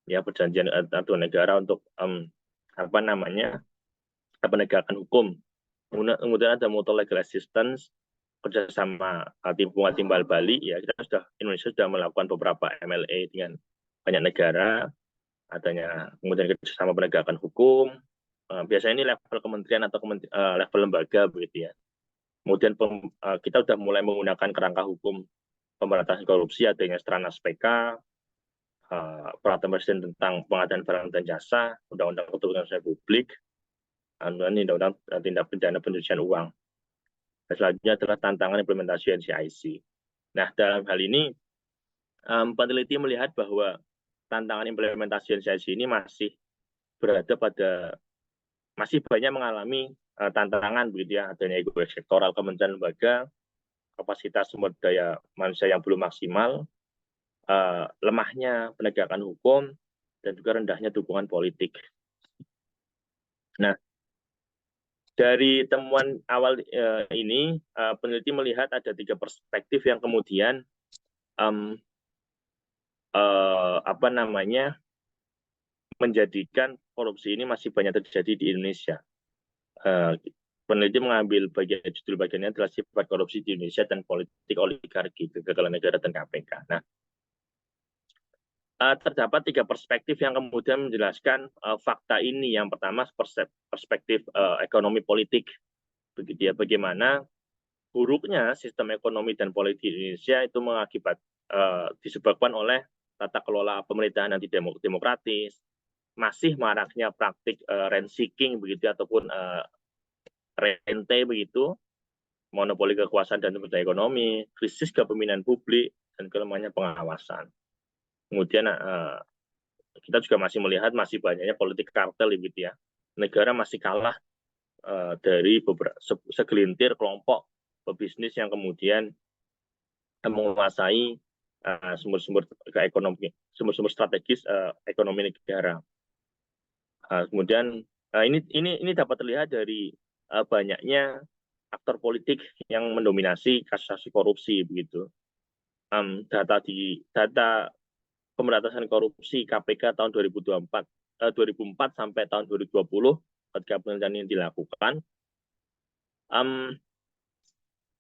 ya perjanjian antara negara untuk penegakan hukum. Kemudian ada mutual legal assistance kerjasama timbulan timbal balik, ya Indonesia sudah melakukan beberapa MLA dengan banyak negara, adanya kemudian kerjasama penegakan hukum, biasanya ini level kementerian atau level lembaga begitu ya. Kemudian kita sudah mulai menggunakan kerangka hukum pemberantasan korupsi, adanya Stranas PK, peraturan presiden tentang pengadaan barang dan jasa, undang-undang keterbukaan publik, undang-undang tindak pidana pencucian uang. Dan selanjutnya adalah tantangan implementasi NCIC. Nah, dalam hal ini peneliti melihat bahwa tantangan implementasi NCIC ini masih banyak mengalami tantangan begitu ya, adanya ego sektoral kementerian lembaga, kapasitas sumber daya manusia yang belum maksimal, lemahnya penegakan hukum, dan juga rendahnya dukungan politik. Nah, dari temuan awal ini, peneliti melihat ada 3 perspektif yang kemudian menjadikan korupsi ini masih banyak terjadi di Indonesia. Peneliti mengambil judul bagiannya adalah sifat korupsi di Indonesia dan politik oligarki, kegagalan negara dan KPK. Nah, terdapat 3 perspektif yang kemudian menjelaskan fakta ini. Yang pertama perspektif ekonomi politik, begitu ya, bagaimana buruknya sistem ekonomi dan politik di Indonesia itu disebabkan oleh tata kelola pemerintahan anti demokratis, masih maraknya praktik rent seeking begitu ataupun rente begitu, monopoli kekuasaan dan sumber daya ekonomi, krisis kepemimpinan publik, dan kelemahnya pengawasan. Kemudian kita juga masih melihat masih banyaknya politik kartel gitu ya. Negara masih kalah dari segelintir kelompok pebisnis yang kemudian menguasai sumber-sumber strategis ekonomi negara. Kemudian ini dapat terlihat dari banyaknya aktor politik yang mendominasi kasus korupsi begitu. Data pemberantasan korupsi KPK tahun 2004 sampai tahun 2020 ketika penelitian ini dilakukan,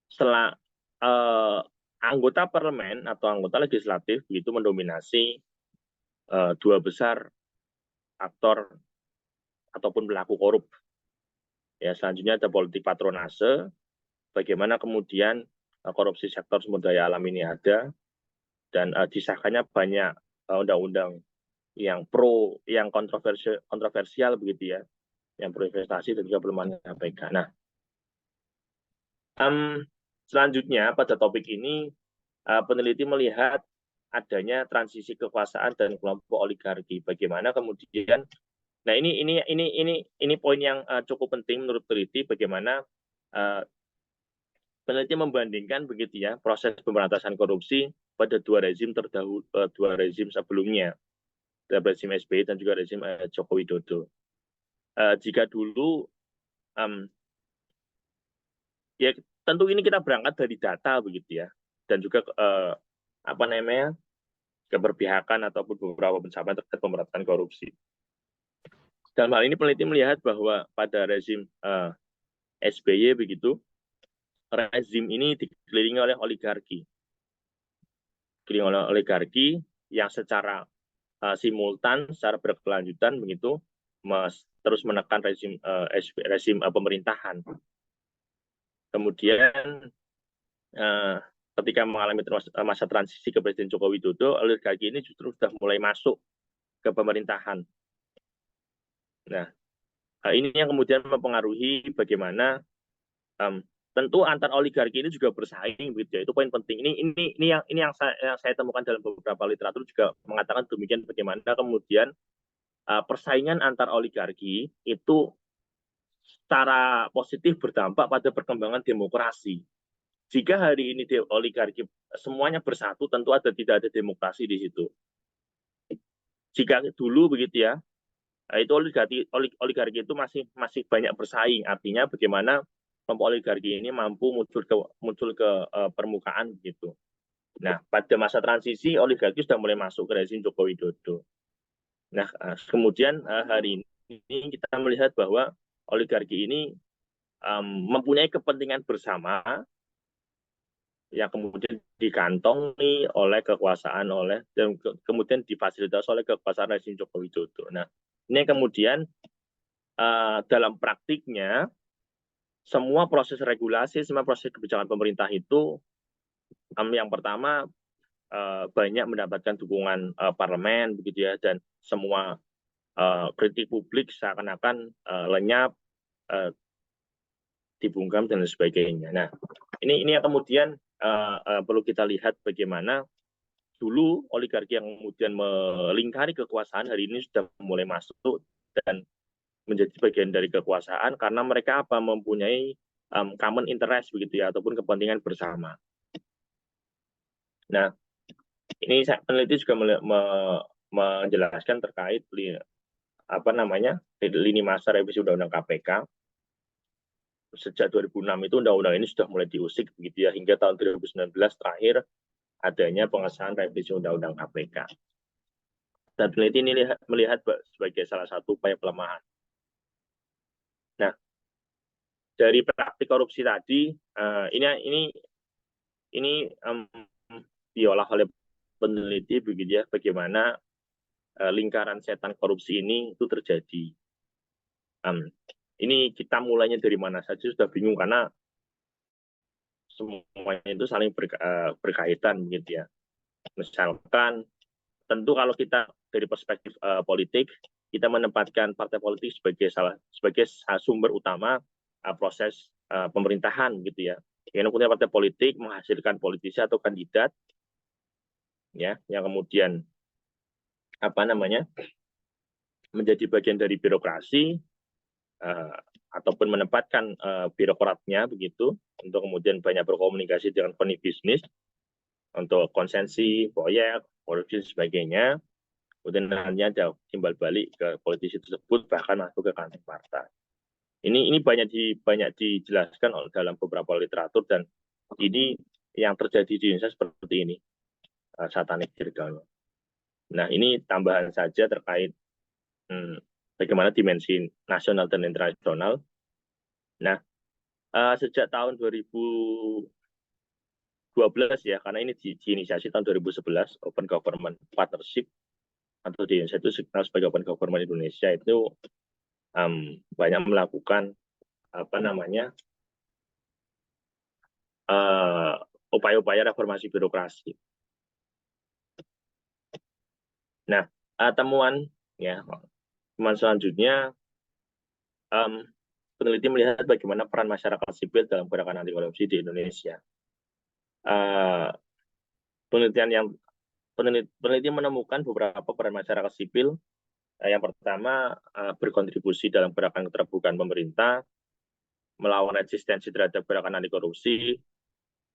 setelah anggota parlemen atau anggota legislatif begitu mendominasi 2 besar aktor ataupun pelaku korup. Ya, selanjutnya ada politik patronase, bagaimana kemudian korupsi sektor sumber daya alam ini ada, dan disahkannya banyak undang-undang yang kontroversial begitu ya, yang pro investasi dan juga pelemahan KPK. Nah, selanjutnya pada topik ini peneliti melihat adanya transisi kekuasaan dan kelompok oligarki. Bagaimana kemudian, nah ini poin yang cukup penting menurut peneliti, bagaimana peneliti membandingkan begitu ya proses pemberantasan korupsi pada 2 rezim sebelumnya, rezim SBY dan juga rezim Joko Widodo. Jika dulu ya tentu ini kita berangkat dari data begitu ya, dan juga keberpihakan ataupun beberapa pencapaian terkait pemberantasan korupsi. Dalam hal ini peneliti melihat bahwa pada rezim SBY begitu, rezim ini dikelilingi oleh oligarki. Dikelilingi oleh oligarki yang secara simultan, secara berkelanjutan begitu terus menekan rezim pemerintahan. Kemudian ketika mengalami masa transisi ke Presiden Joko Widodo, oligarki ini justru sudah mulai masuk ke pemerintahan. Nah, ini yang kemudian mempengaruhi bagaimana tentu antar oligarki ini juga bersaing, gitu ya. Itu poin penting. Ini yang saya temukan dalam beberapa literatur juga mengatakan demikian, bagaimana kemudian persaingan antar oligarki itu secara positif berdampak pada perkembangan demokrasi. Jika hari ini oligarki semuanya bersatu, tentu tidak ada demokrasi di situ. Jika dulu begitu ya, itu oligarki itu masih banyak bersaing. Artinya bagaimana kelompok oligarki ini mampu muncul ke permukaan gitu. Nah, pada masa transisi oligarki sudah mulai masuk ke rezim Joko Widodo. Nah, kemudian hari ini kita melihat bahwa oligarki ini mempunyai kepentingan bersama yang kemudian dikantongi oleh kekuasaan dan kemudian difasilitasi oleh kekuasaan rezim Joko Widodo. Nah, ini kemudian dalam praktiknya semua proses regulasi, semua proses kebijakan pemerintah itu yang pertama banyak mendapatkan dukungan parlemen begitu ya, dan semua kritik publik seakan-akan lenyap, dibungkam dan sebagainya. Nah, ini yang kemudian perlu kita lihat bagaimana dulu oligarki yang kemudian melingkari kekuasaan hari ini sudah mulai masuk dan menjadi bagian dari kekuasaan karena mereka mempunyai common interest begitu ya, ataupun kepentingan bersama. Nah, ini peneliti juga menjelaskan terkait lini masa revisi Undang-Undang KPK. Sejak 2006 itu undang-undang ini sudah mulai diusik begitu ya, hingga tahun 2019 terakhir adanya pengesahan revisi Undang-Undang KPK. Dan peneliti ini melihat sebagai salah satu upaya pelemahan. Nah, dari praktik korupsi tadi, ini diolah oleh peneliti begitu ya, bagaimana lingkaran setan korupsi ini itu terjadi. Ini kita mulainya dari mana saja sudah bingung karena semuanya itu saling berkaitan begitu ya. Misalkan tentu kalau kita dari perspektif politik, kita menempatkan partai politik sebagai sumber utama proses pemerintahan gitu ya. Yang kemudian partai politik menghasilkan politisi atau kandidat ya, yang kemudian menjadi bagian dari birokrasi ataupun menempatkan birokratnya begitu untuk kemudian banyak berkomunikasi dengan penilik bisnis untuk konsensi, proyek, korupsi dan sebagainya. Kemudian nantinya ada timbal balik ke politisi tersebut, bahkan masuk ke kantong partai. Ini banyak dijelaskan dalam beberapa literatur, dan ini yang terjadi di Indonesia seperti ini, satanic circle. Nah, ini tambahan saja terkait bagaimana dimensi nasional dan internasional. Nah, sejak tahun 2012 ya, karena ini diinisiasi tahun 2011, Open Government Partnership atau di Indonesia itu dikenal sebagai Open Government Indonesia, itu banyak melakukan upaya-upaya reformasi birokrasi. Nah, temuan selanjutnya, peneliti melihat bagaimana peran masyarakat sipil dalam gerakan anti korupsi di Indonesia. Peneliti menemukan beberapa peran masyarakat sipil. Yang pertama, berkontribusi dalam gerakan keterbukaan pemerintah, melawan resistensi terhadap gerakan anti korupsi,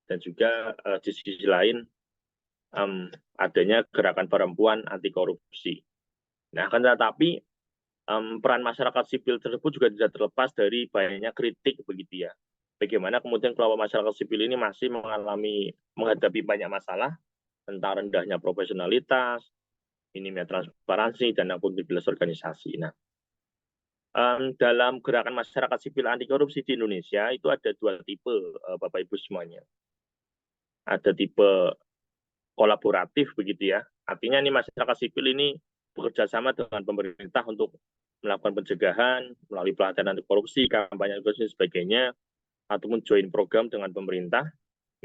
dan juga di sisi lain adanya gerakan perempuan anti korupsi. Nah, akan tetapi peran masyarakat sipil tersebut juga tidak terlepas dari banyaknya kritik begitu ya. Bagaimana kemudian kelompok masyarakat sipil ini masih menghadapi banyak masalah tentang rendahnya profesionalitas, minimnya transparansi, dan akuntabilitas organisasi. Nah, dalam gerakan masyarakat sipil anti korupsi di Indonesia itu ada dua tipe, Bapak Ibu semuanya. Ada tipe kolaboratif begitu ya. Artinya ini masyarakat sipil ini bekerja sama dengan pemerintah untuk melakukan pencegahan melalui pelatihan anti korupsi, kampanye anti korupsi dan sebagainya, ataupun join program dengan pemerintah.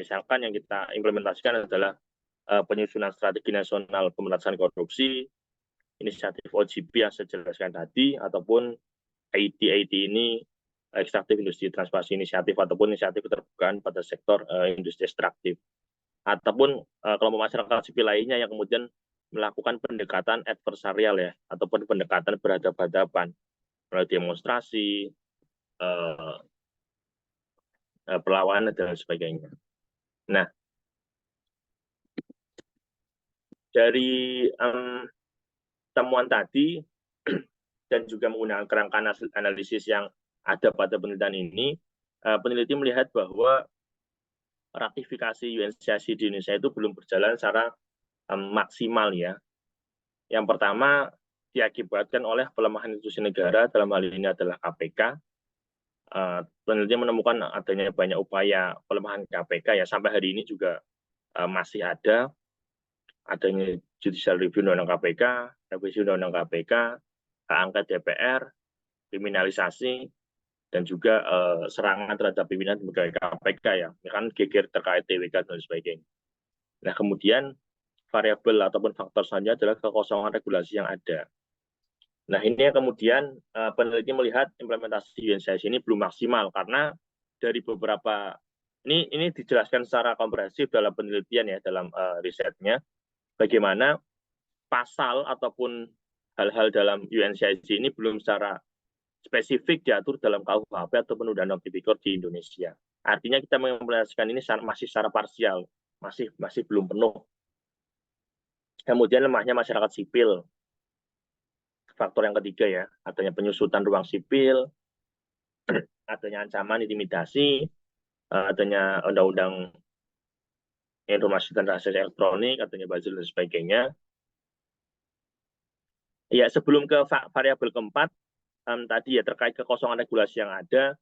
Misalkan yang kita implementasikan adalah penyusunan strategi nasional pemberantasan korupsi, inisiatif OGP yang saya jelaskan tadi, ataupun IT ini ekstraktif industri transformasi inisiatif ataupun inisiatif keterbukaan pada sektor industri ekstraktif, ataupun kelompok masyarakat sipil lainnya yang kemudian melakukan pendekatan adversarial ya, ataupun pendekatan berhadapan-hadapan melalui demonstrasi, perlawanan dan sebagainya. Nah, dari temuan tadi dan juga menggunakan kerangka analisis yang ada pada penelitian ini, peneliti melihat bahwa ratifikasi UNCIC di Indonesia itu belum berjalan secara maksimal ya. Yang pertama diakibatkan oleh pelemahan institusi negara, dalam hal ini adalah KPK. Peneliti menemukan adanya banyak upaya pelemahan KPK ya, sampai hari ini juga masih adanya judicial review undang-undang KPK, revisi undang-undang KPK, hak angket DPR, kriminalisasi, dan juga serangan terhadap pimpinan pegawai KPK ya, kan geger terkait TWK dan sebagainya. Nah, kemudian variabel ataupun faktor selanjutnya adalah kekosongan regulasi yang ada. Nah, ini yang kemudian peneliti melihat implementasi UNCIC ini belum maksimal karena dari beberapa ini dijelaskan secara komprehensif dalam penelitian ya, dalam risetnya, bagaimana pasal ataupun hal-hal dalam UNCIC ini belum secara spesifik diatur dalam KUHP ataupun Undang-Undang Tipikor di Indonesia. Artinya kita mengimplementasikan ini masih secara parsial, masih belum penuh. Kemudian lemahnya masyarakat sipil. Faktor yang ketiga ya, adanya penyusutan ruang sipil, adanya ancaman intimidasi, adanya undang-undang informasi dan transaksi elektronik, adanya buzzer dan sebagainya. Ya, sebelum ke variabel keempat, tadi ya terkait kekosongan regulasi yang ada,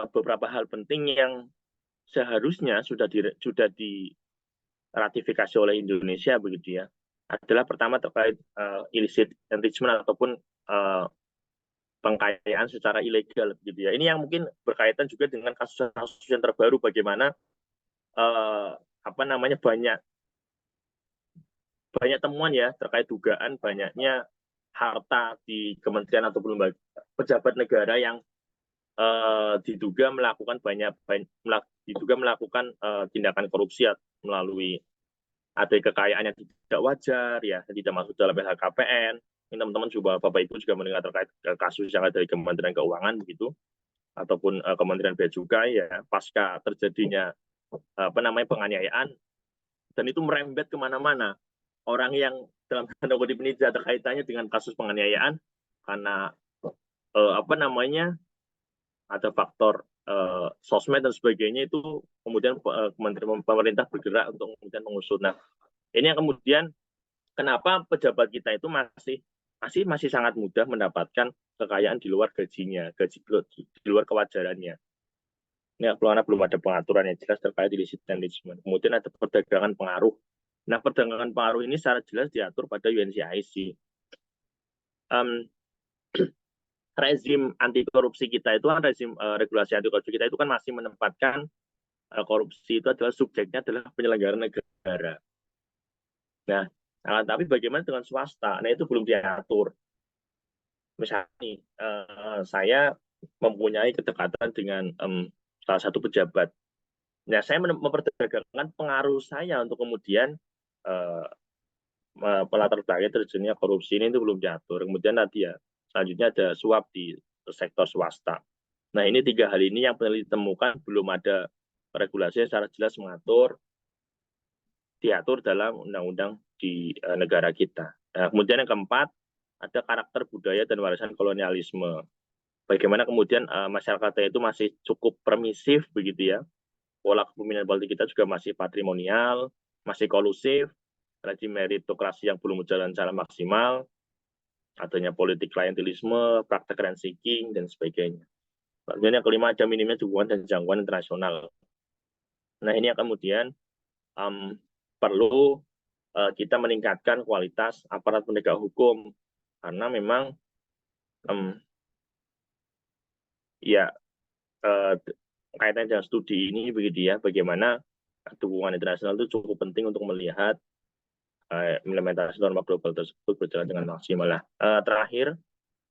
beberapa hal penting yang seharusnya sudah diratifikasi oleh Indonesia begitu ya, adalah pertama terkait illicit enrichment ataupun pengkayaan secara ilegal gitu ya. Ini yang mungkin berkaitan juga dengan kasus-kasus yang terbaru, bagaimana banyak temuan ya terkait dugaan banyaknya harta di kementerian ataupun pejabat negara yang diduga melakukan tindakan korupsi melalui ada kekayaan yang tidak wajar ya, tidak masuk dalam LHKPN. Ini teman-teman juga Bapak Ibu juga mendengar terkait kasus yang ada di Kementerian Keuangan begitu, ataupun Kementerian Bea Cukai ya, pasca terjadinya penganiayaan, dan itu merembet kemana-mana. Orang yang dalam tanda kutip ini tidak terkaitannya dengan kasus penganiayaan karena ada faktor sosmed dan sebagainya, itu kemudian pemerintah bergerak untuk kemudian mengusut. Nah, ini yang kemudian kenapa pejabat kita itu masih sangat mudah mendapatkan kekayaan di luar gajinya, di luar kewajarannya. Ini karena belum ada pengaturan yang jelas terkait illicit enrichment. Kemudian ada perdagangan pengaruh. Nah, perdagangan pengaruh ini secara jelas diatur pada UNCIC. Rezim anti korupsi kita itu kan rezim regulasi anti korupsi kita itu kan masih menempatkan korupsi itu adalah subjeknya adalah penyelenggara negara. Nah, tapi bagaimana dengan swasta? Nah, itu belum diatur. Misalnya saya mempunyai kedekatan dengan salah satu pejabat. Nah, saya memperdagangkan pengaruh saya untuk kemudian melatar belakang terjadinya korupsi ini itu belum diatur. Kemudian tadi ya, selanjutnya ada suap di sektor swasta. Nah, ini tiga hal ini yang peneliti temukan belum ada regulasi yang secara jelas diatur dalam undang-undang di negara kita. Nah, kemudian yang keempat, ada karakter budaya dan warisan kolonialisme. Bagaimana kemudian masyarakatnya itu masih cukup permisif begitu ya. Pola kepemimpinan politik kita juga masih patrimonial, masih kolusif, rezim meritokrasi yang belum berjalan secara maksimal, adanya politik klientelisme, praktek rent seeking, dan sebagainya. Kemudian yang kelima, ada minimnya dukungan dan jangkauan internasional. Nah, ini yang kemudian perlu kita meningkatkan kualitas aparat penegak hukum, karena memang ya kaitan dengan studi ini begitu ya, bagaimana dukungan internasional itu cukup penting untuk melihat implementasi norma global tersebut berjalan dengan maksimal. Terakhir,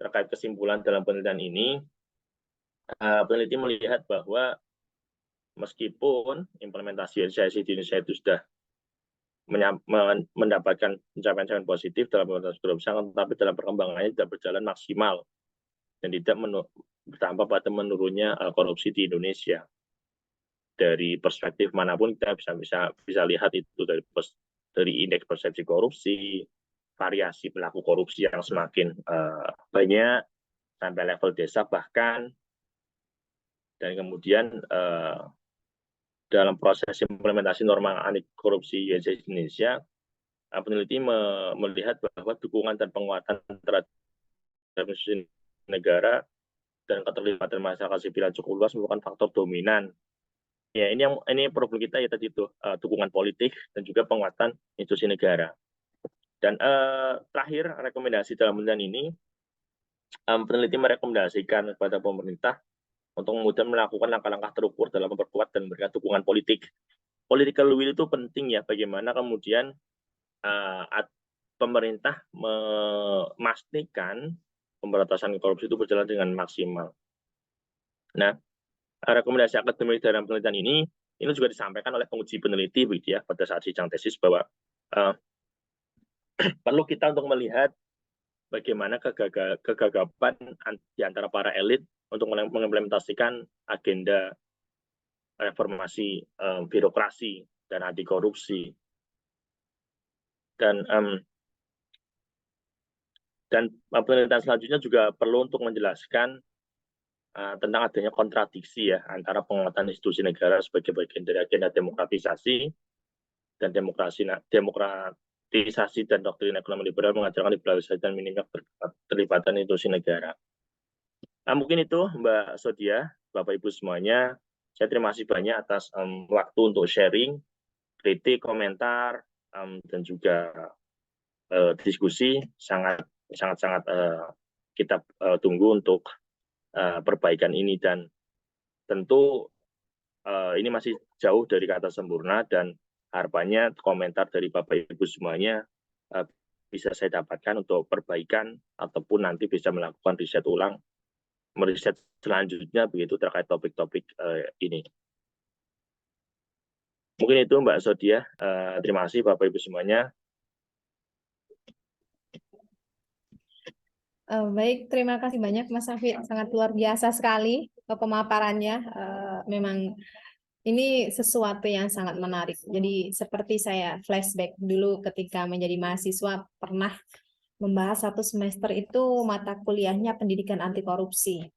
terkait kesimpulan dalam penelitian ini, peneliti melihat bahwa meskipun implementasi HCIC di Indonesia itu sudah mendapatkan pencapaian positif dalam pemberantasan korupsi, tetapi dalam perkembangannya tidak berjalan maksimal dan tidak bertambah pada menurunnya korupsi di Indonesia. Dari perspektif manapun kita bisa lihat itu dari indeks persepsi korupsi, variasi pelaku korupsi yang semakin banyak sampai level desa bahkan, dan kemudian dalam proses implementasi norma anti korupsi HCIC di Indonesia, peneliti melihat bahwa dukungan dan penguatan terhadap institusi negara dan keterlibatan masyarakat sipil yang cukup luas merupakan faktor dominan. Ya, ini problem kita ya tadi itu, dukungan politik dan juga penguatan institusi negara. Dan terakhir, rekomendasi dalam penelitian ini, peneliti merekomendasikan kepada pemerintah untuk kemudian melakukan langkah-langkah terukur dalam memperkuat dan memberikan dukungan politik. Political will itu penting ya, bagaimana kemudian pemerintah memastikan pemberantasan korupsi itu berjalan dengan maksimal. Nah, rekomendasi akademik dalam penelitian ini juga disampaikan oleh penguji peneliti begitu ya pada saat sidang tesis bahwa perlu kita untuk melihat bagaimana kegagapan di antara para elit untuk mengimplementasikan agenda reformasi birokrasi dan anti korupsi. Dan penelitian selanjutnya juga perlu untuk menjelaskan tentang adanya kontradiksi ya antara penguatan institusi negara sebagai bagian dari agenda demokratisasi dan demokratisasi dan doktrin ekonomi liberal mengajarkan liberalisasi dan minimnya keterlibatan institusi negara. Mungkin itu Mbak Sodia, Bapak Ibu semuanya. Saya terima kasih banyak atas waktu untuk sharing, kritik, komentar, dan juga diskusi. Sangat kita tunggu untuk perbaikan ini, dan tentu ini masih jauh dari kata sempurna, dan harapannya komentar dari Bapak Ibu semuanya bisa saya dapatkan untuk perbaikan ataupun nanti bisa melakukan meriset selanjutnya begitu terkait topik-topik ini. Mungkin itu Mbak Sodia. Terima kasih Bapak Ibu semuanya. Baik, terima kasih banyak Mas Hafid, sangat luar biasa sekali pemaparannya. Memang ini sesuatu yang sangat menarik. Jadi seperti saya flashback dulu ketika menjadi mahasiswa, pernah membahas satu semester itu mata kuliahnya pendidikan anti korupsi,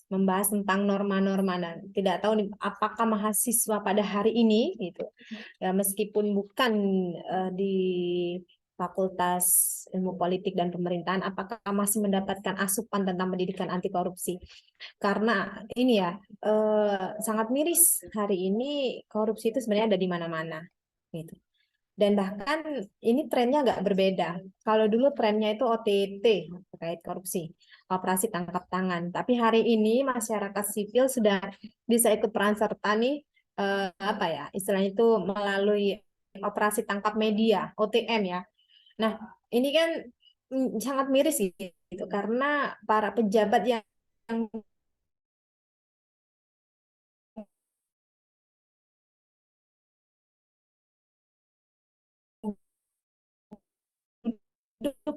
membahas tentang norma-norma, dan tidak tahu nih, apakah mahasiswa pada hari ini gitu ya, meskipun bukan di Fakultas Ilmu Politik dan Pemerintahan, apakah masih mendapatkan asupan tentang pendidikan anti korupsi? Karena ini ya sangat miris, hari ini korupsi itu sebenarnya ada di mana-mana gitu. Dan bahkan ini trennya nggak berbeda. Kalau dulu trennya itu OTT terkait korupsi, operasi tangkap tangan. Tapi hari ini masyarakat sipil sudah bisa ikut peran serta nih, apa ya istilahnya itu melalui operasi tangkap media (OTM) ya. Nah ini kan sangat miris gitu, karena para pejabat yang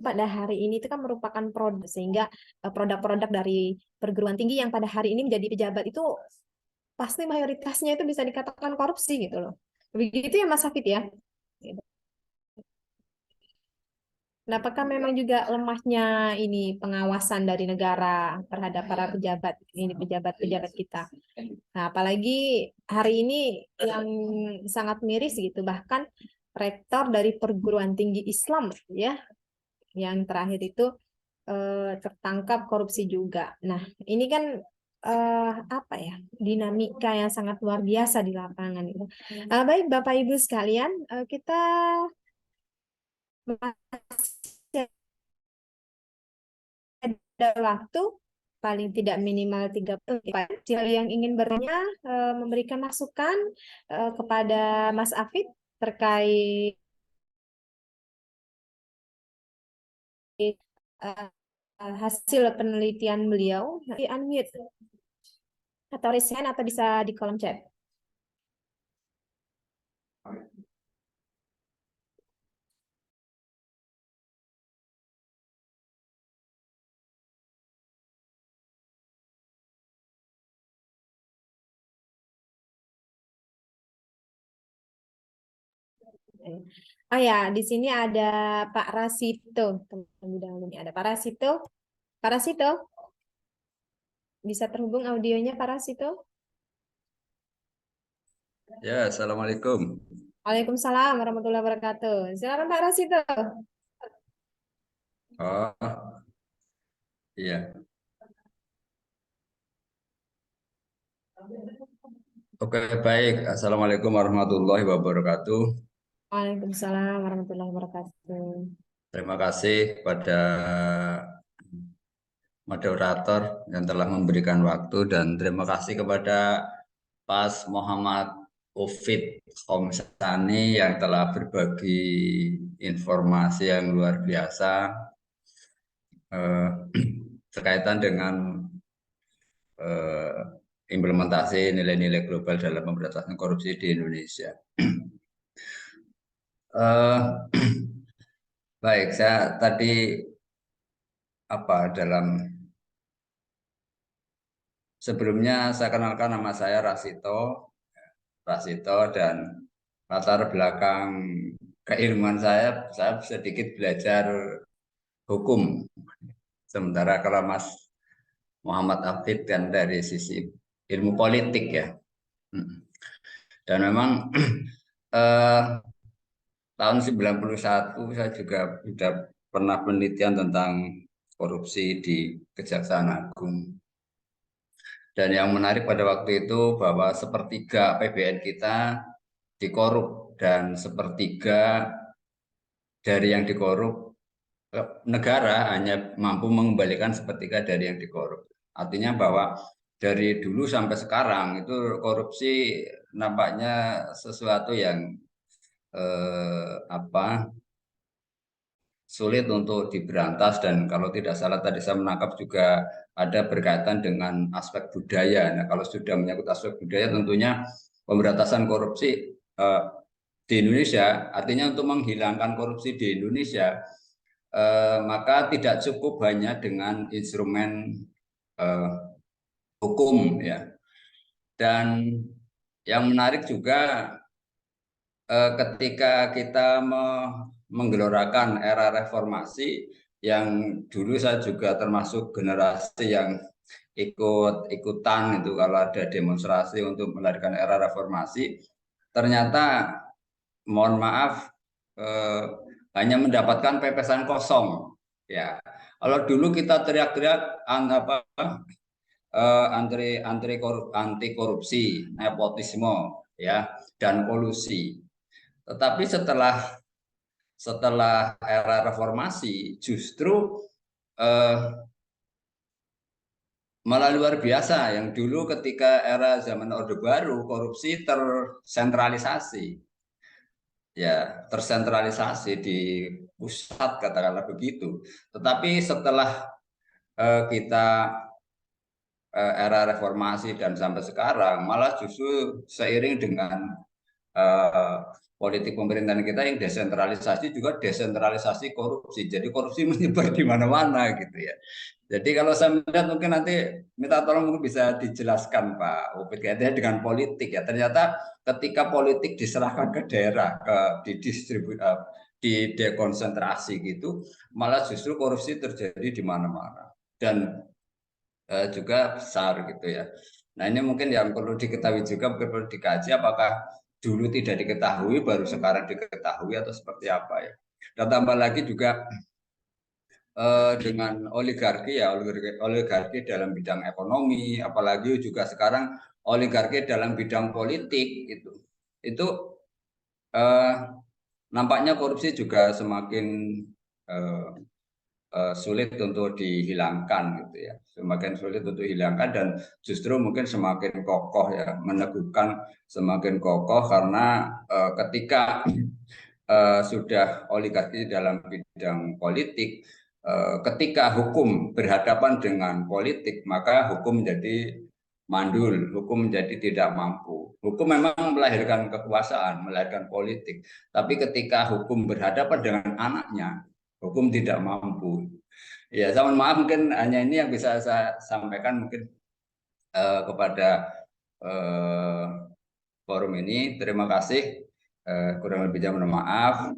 pada hari ini itu kan merupakan produk, sehingga produk-produk dari perguruan tinggi yang pada hari ini menjadi pejabat itu pasti mayoritasnya itu bisa dikatakan korupsi gitu loh. Begitu ya Mas Hafid ya. Nah, apakah memang juga lemahnya ini pengawasan dari negara terhadap para pejabat ini, pejabat-pejabat kita. Nah, apalagi hari ini yang sangat miris gitu, bahkan rektor dari perguruan tinggi Islam ya, yang terakhir itu tertangkap korupsi juga. Nah, ini kan apa ya, dinamika yang sangat luar biasa di lapangan itu. Baik Bapak Ibu sekalian, kita masih waktu paling tidak minimal 30 menit. Jika yang ingin bertanya, memberikan masukan kepada Mas Afid terkait eh, hasil penelitian beliau, nanti unmute atau raise hand atau bisa di kolom chat. Oh ya, di sini ada Pak Rasito. Terlebih dahulu nih ada Pak Rasito. Pak Rasito, bisa terhubung audionya Pak Rasito? Ya, assalamualaikum. Waalaikumsalam warahmatullahi wabarakatuh. Silakan Pak Rasito. Oh, iya. Oke, baik. Assalamualaikum warahmatullahi wabarakatuh. Waalaikumsalam warahmatullahi wabarakatuh. Terima kasih kepada moderator yang telah memberikan waktu dan terima kasih kepada Pas Muhammad Ufid Khomsani yang telah berbagi informasi yang luar biasa berkaitan dengan implementasi nilai-nilai global dalam pemberantasan korupsi di Indonesia. Baik, saya tadi sebelumnya saya kenalkan nama saya Rasito dan latar belakang keilmuan saya sedikit belajar hukum. Sementara kalau Mas Muhammad Afid kan dari sisi ilmu politik ya. Dan memang tahun 91 saya juga sudah pernah penelitian tentang korupsi di Kejaksaan Agung. Dan yang menarik pada waktu itu bahwa sepertiga APBN kita dikorup dan sepertiga dari yang dikorup negara hanya mampu mengembalikan sepertiga dari yang dikorup. Artinya bahwa dari dulu sampai sekarang itu korupsi nampaknya sesuatu yang sulit untuk diberantas dan kalau tidak salah tadi saya menangkap juga ada berkaitan dengan aspek budaya. Nah, kalau sudah menyangkut aspek budaya tentunya pemberantasan korupsi di Indonesia artinya untuk menghilangkan korupsi di Indonesia maka tidak cukup hanya dengan instrumen hukum ya. Dan yang menarik juga ketika kita menggelorakan era reformasi yang dulu saya juga termasuk generasi yang ikutan itu kalau ada demonstrasi untuk melahirkan era reformasi ternyata mohon maaf hanya mendapatkan pepesan kosong ya. Kalau dulu kita teriak-teriak anti korupsi, nepotisme ya dan kolusi. Tetapi setelah era reformasi justru malah luar biasa. Yang dulu ketika era zaman Orde Baru korupsi tersentralisasi, ya tersentralisasi di pusat katakanlah begitu. Tetapi setelah kita era reformasi dan sampai sekarang malah justru seiring dengan politik pemerintahan kita yang desentralisasi juga desentralisasi korupsi. Jadi korupsi menyebar di mana-mana gitu ya. Jadi kalau saya melihat mungkin nanti minta tolong mungkin bisa dijelaskan Pak Upit kaitannya dengan politik ya. Ternyata ketika politik diserahkan ke daerah, di dekonsentrasi gitu, malah justru korupsi terjadi di mana-mana dan juga besar gitu ya. Nah ini mungkin yang perlu diketahui juga, perlu dikaji apakah dulu tidak diketahui baru sekarang diketahui atau seperti apa ya. Dan tambah lagi juga dengan oligarki ya, oligarki dalam bidang ekonomi, apalagi juga sekarang oligarki dalam bidang politik itu nampaknya korupsi juga semakin sulit untuk dihilangkan gitu ya, semakin sulit untuk dihilangkan dan justru mungkin semakin kokoh ya, meneguhkan semakin kokoh karena ketika sudah oligarki dalam bidang politik, ketika hukum berhadapan dengan politik maka hukum menjadi mandul, hukum menjadi tidak mampu. Hukum memang melahirkan kekuasaan, melahirkan politik, tapi ketika hukum berhadapan dengan anaknya, hukum tidak mampu. Ya, saya mohon maaf, mungkin hanya ini yang bisa saya sampaikan mungkin kepada forum ini. Terima kasih. Kurang lebihnya mohon maaf.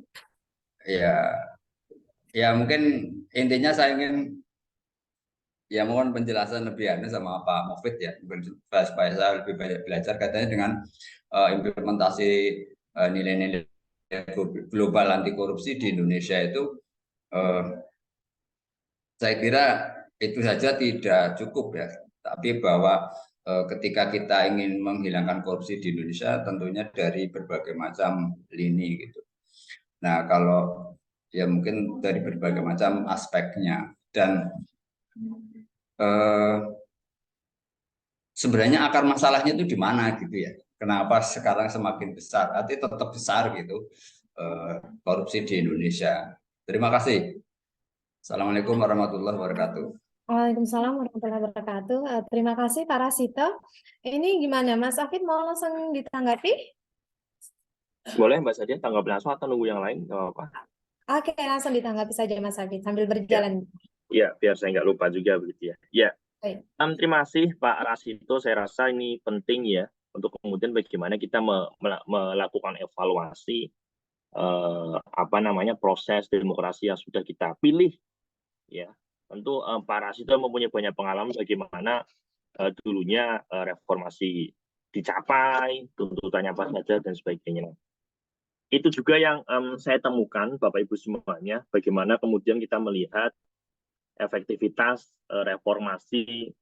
Ya mungkin intinya saya ingin ya mohon penjelasan lebih anu sama Pak Mufid ya, supaya saya lebih banyak belajar katanya dengan implementasi nilai-nilai global anti korupsi di Indonesia itu. Saya kira itu saja tidak cukup ya, tapi bahwa ketika kita ingin menghilangkan korupsi di Indonesia tentunya dari berbagai macam lini gitu. Nah, kalau ya mungkin dari berbagai macam aspeknya dan sebenarnya akar masalahnya itu di mana gitu ya. Kenapa sekarang semakin besar, tapi tetap besar gitu korupsi di Indonesia. Terima kasih. Assalamualaikum warahmatullahi wabarakatuh. Waalaikumsalam warahmatullahi wabarakatuh. Terima kasih Pak Rasito. Ini gimana Mas Afid, mau langsung ditanggapi? Boleh Mbak Sadia tanggap langsung atau nunggu yang lain? Nggak apa-apa. Oke, langsung ditanggapi saja Mas Afid sambil berjalan. Ya, biar saya nggak lupa juga begitu ya. Ya, Baik. terima kasih Pak Rasito. Saya rasa ini penting ya untuk kemudian bagaimana kita melakukan evaluasi proses demokrasi yang sudah kita pilih. Ya, tentu Pak Rasito mempunyai banyak pengalaman bagaimana dulunya reformasi dicapai, tuntutannya apa saja dan sebagainya. Itu juga yang saya temukan Bapak Ibu semuanya, bagaimana kemudian kita melihat efektivitas reformasi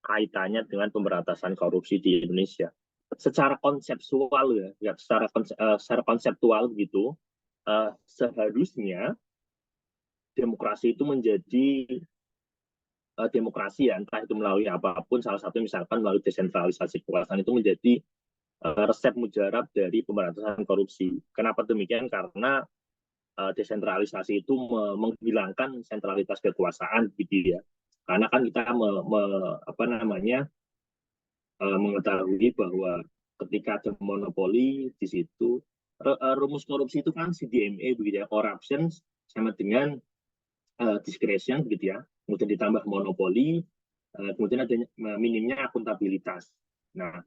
kaitannya dengan pemberantasan korupsi di Indonesia. Secara konseptual ya secara konseptual begitu, seharusnya demokrasi itu menjadi demokrasi ya, entah itu melalui apapun, salah satu misalkan melalui desentralisasi kekuasaan itu menjadi resep mujarab dari pemberantasan korupsi. Kenapa demikian? Karena desentralisasi itu menghilangkan sentralitas kekuasaan gitu ya. Karena kan kita mengetahui bahwa ketika ada monopoli di situ, rumus korupsi itu kan CDMA begitu ya, corruption sama dengan discretion gitu ya, kemudian ditambah monopoli, kemudian ada minimnya akuntabilitas. Nah,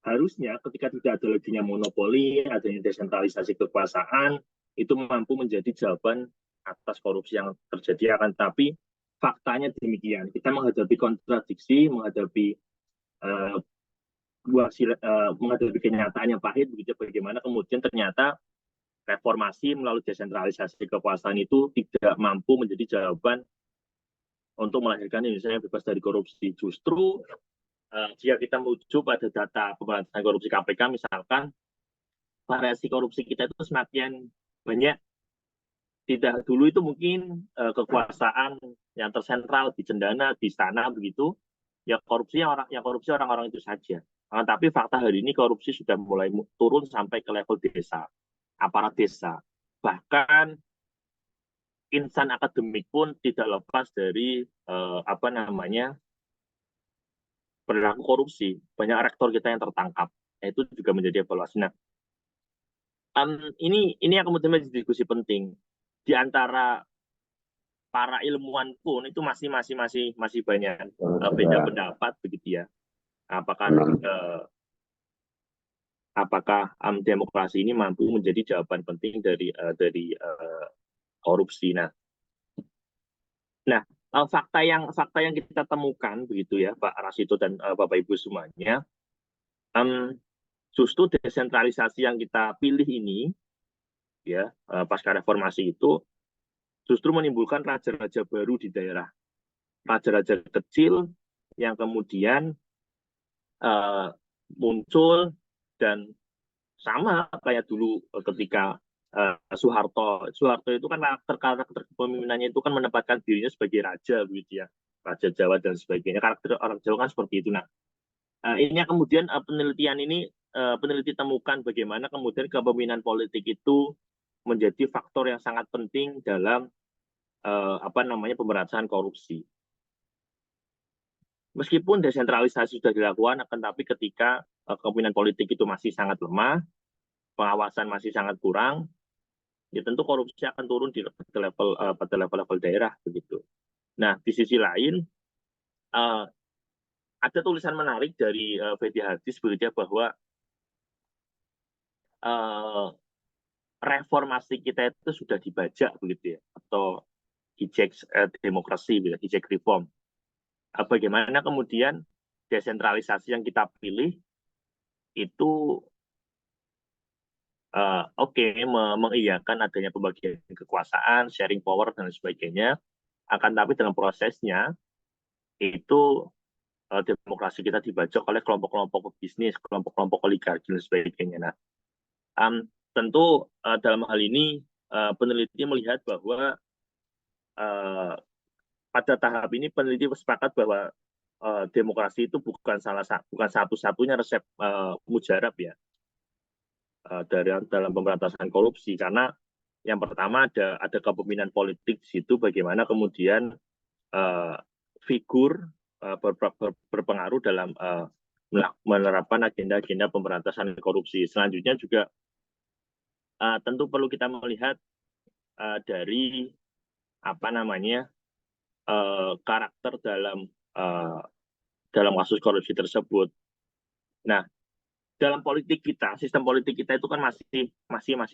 harusnya ketika tidak ada lagi monopoli, adanya desentralisasi kekuasaan, itu mampu menjadi jawaban atas korupsi yang terjadi. Akan tapi faktanya demikian. Kita menghadapi kontradiksi, menghadapi menghadapi kenyataan yang pahit begitu, bagaimana kemudian ternyata reformasi melalui desentralisasi kekuasaan itu tidak mampu menjadi jawaban untuk melahirkan Indonesia yang bebas dari korupsi. Justru jika kita merujuk pada data pemberantasan korupsi KPK misalkan, variasi korupsi kita itu semakin banyak. Tidak dulu itu mungkin kekuasaan yang tersentral di Cendana, di istana begitu, ya korupsi orang-orang itu saja. Tapi fakta hari ini korupsi sudah mulai turun sampai ke level desa, aparat desa. Bahkan insan akademik pun tidak lepas dari perilaku korupsi. Banyak rektor kita yang tertangkap. Itu juga menjadi evaluasi. Nah, ini yang kemudian menjadi diskusi penting. Di antara para ilmuwan pun itu masih banyak beda pendapat begitu ya. Apakah demokrasi ini mampu menjadi jawaban penting dari korupsi. Nah, fakta yang kita temukan begitu ya Pak Rasito dan Bapak Ibu semuanya, justru desentralisasi yang kita pilih ini ya pasca reformasi itu justru menimbulkan raja-raja baru di daerah, raja-raja kecil yang kemudian muncul dan sama kayak dulu ketika Soeharto itu kan karakter kepemimpinannya itu kan menempatkan dirinya sebagai raja begitu ya, raja Jawa dan sebagainya. Karakter orang Jawa kan seperti itu. Nah, ini kemudian penelitian ini peneliti temukan bagaimana kemudian kepemimpinan politik itu menjadi faktor yang sangat penting dalam pemberantasan korupsi. Meskipun desentralisasi sudah dilakukan, akan tapi ketika kepemimpinan politik itu masih sangat lemah, pengawasan masih sangat kurang, ya tentu korupsi akan turun pada level daerah begitu. Nah, di sisi lain ada tulisan menarik dari Fethi Hadis begitu ya, bahwa reformasi kita itu sudah dibajak begitu ya, atau hijack demokrasi, hijack reform. Bagaimana kemudian desentralisasi yang kita pilih itu mengiyakan adanya pembagian kekuasaan, sharing power dan sebagainya, akan tapi dalam prosesnya itu demokrasi kita dibajak oleh kelompok-kelompok bisnis, kelompok-kelompok oligarki dan sebagainya. Nah, tentu dalam hal ini peneliti melihat bahwa pada tahap ini peneliti sepakat bahwa demokrasi itu bukan satu-satunya resep mujarab ya dalam pemberantasan korupsi, karena yang pertama ada kepemimpinan politik di situ, bagaimana kemudian figur berpengaruh dalam menerapkan agenda-agenda pemberantasan korupsi. Selanjutnya juga tentu perlu kita melihat dari karakter dalam kasus korupsi tersebut. Nah, dalam politik kita, sistem politik kita itu kan masih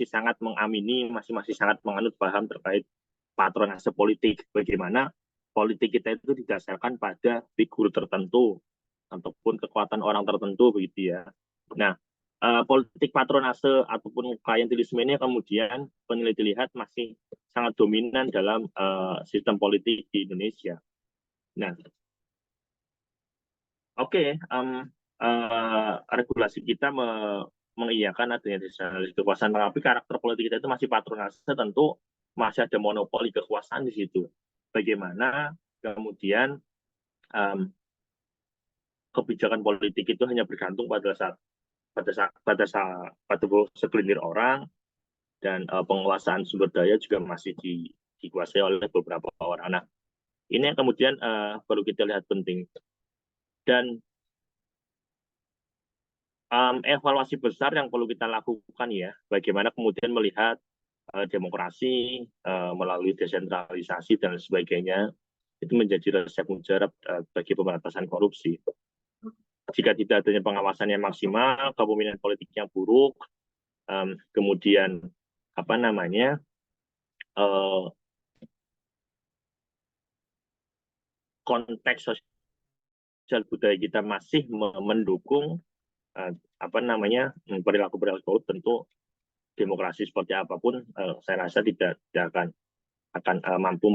sangat mengamini, masih sangat menganut paham terkait patronase politik. Bagaimana politik kita itu didasarkan pada figur tertentu ataupun kekuatan orang tertentu begitu ya. Nah, politik patronase ataupun klientelisme ini kemudian peneliti lihat masih sangat dominan dalam sistem politik di Indonesia. Nah, regulasi kita mengiyakan adanya desentralisasi kekuasaan, tapi karakter politik kita itu masih patronase, tentu masih ada monopoli kekuasaan di situ. Bagaimana kemudian kebijakan politik itu hanya bergantung pada segelintir orang, dan penguasaan sumber daya juga masih dikuasai oleh beberapa orang. Nah, ini yang kemudian perlu kita lihat penting. Dan evaluasi besar yang perlu kita lakukan ya, bagaimana kemudian melihat demokrasi melalui desentralisasi dan sebagainya itu menjadi resep mujarab bagi pemberantasan korupsi. Jika tidak adanya pengawasan yang maksimal, kepemimpinan politik yang buruk, kemudian konteks sosial budaya kita masih mendukung perilaku-perilaku korup, tentu demokrasi seperti apapun saya rasa tidak akan mampu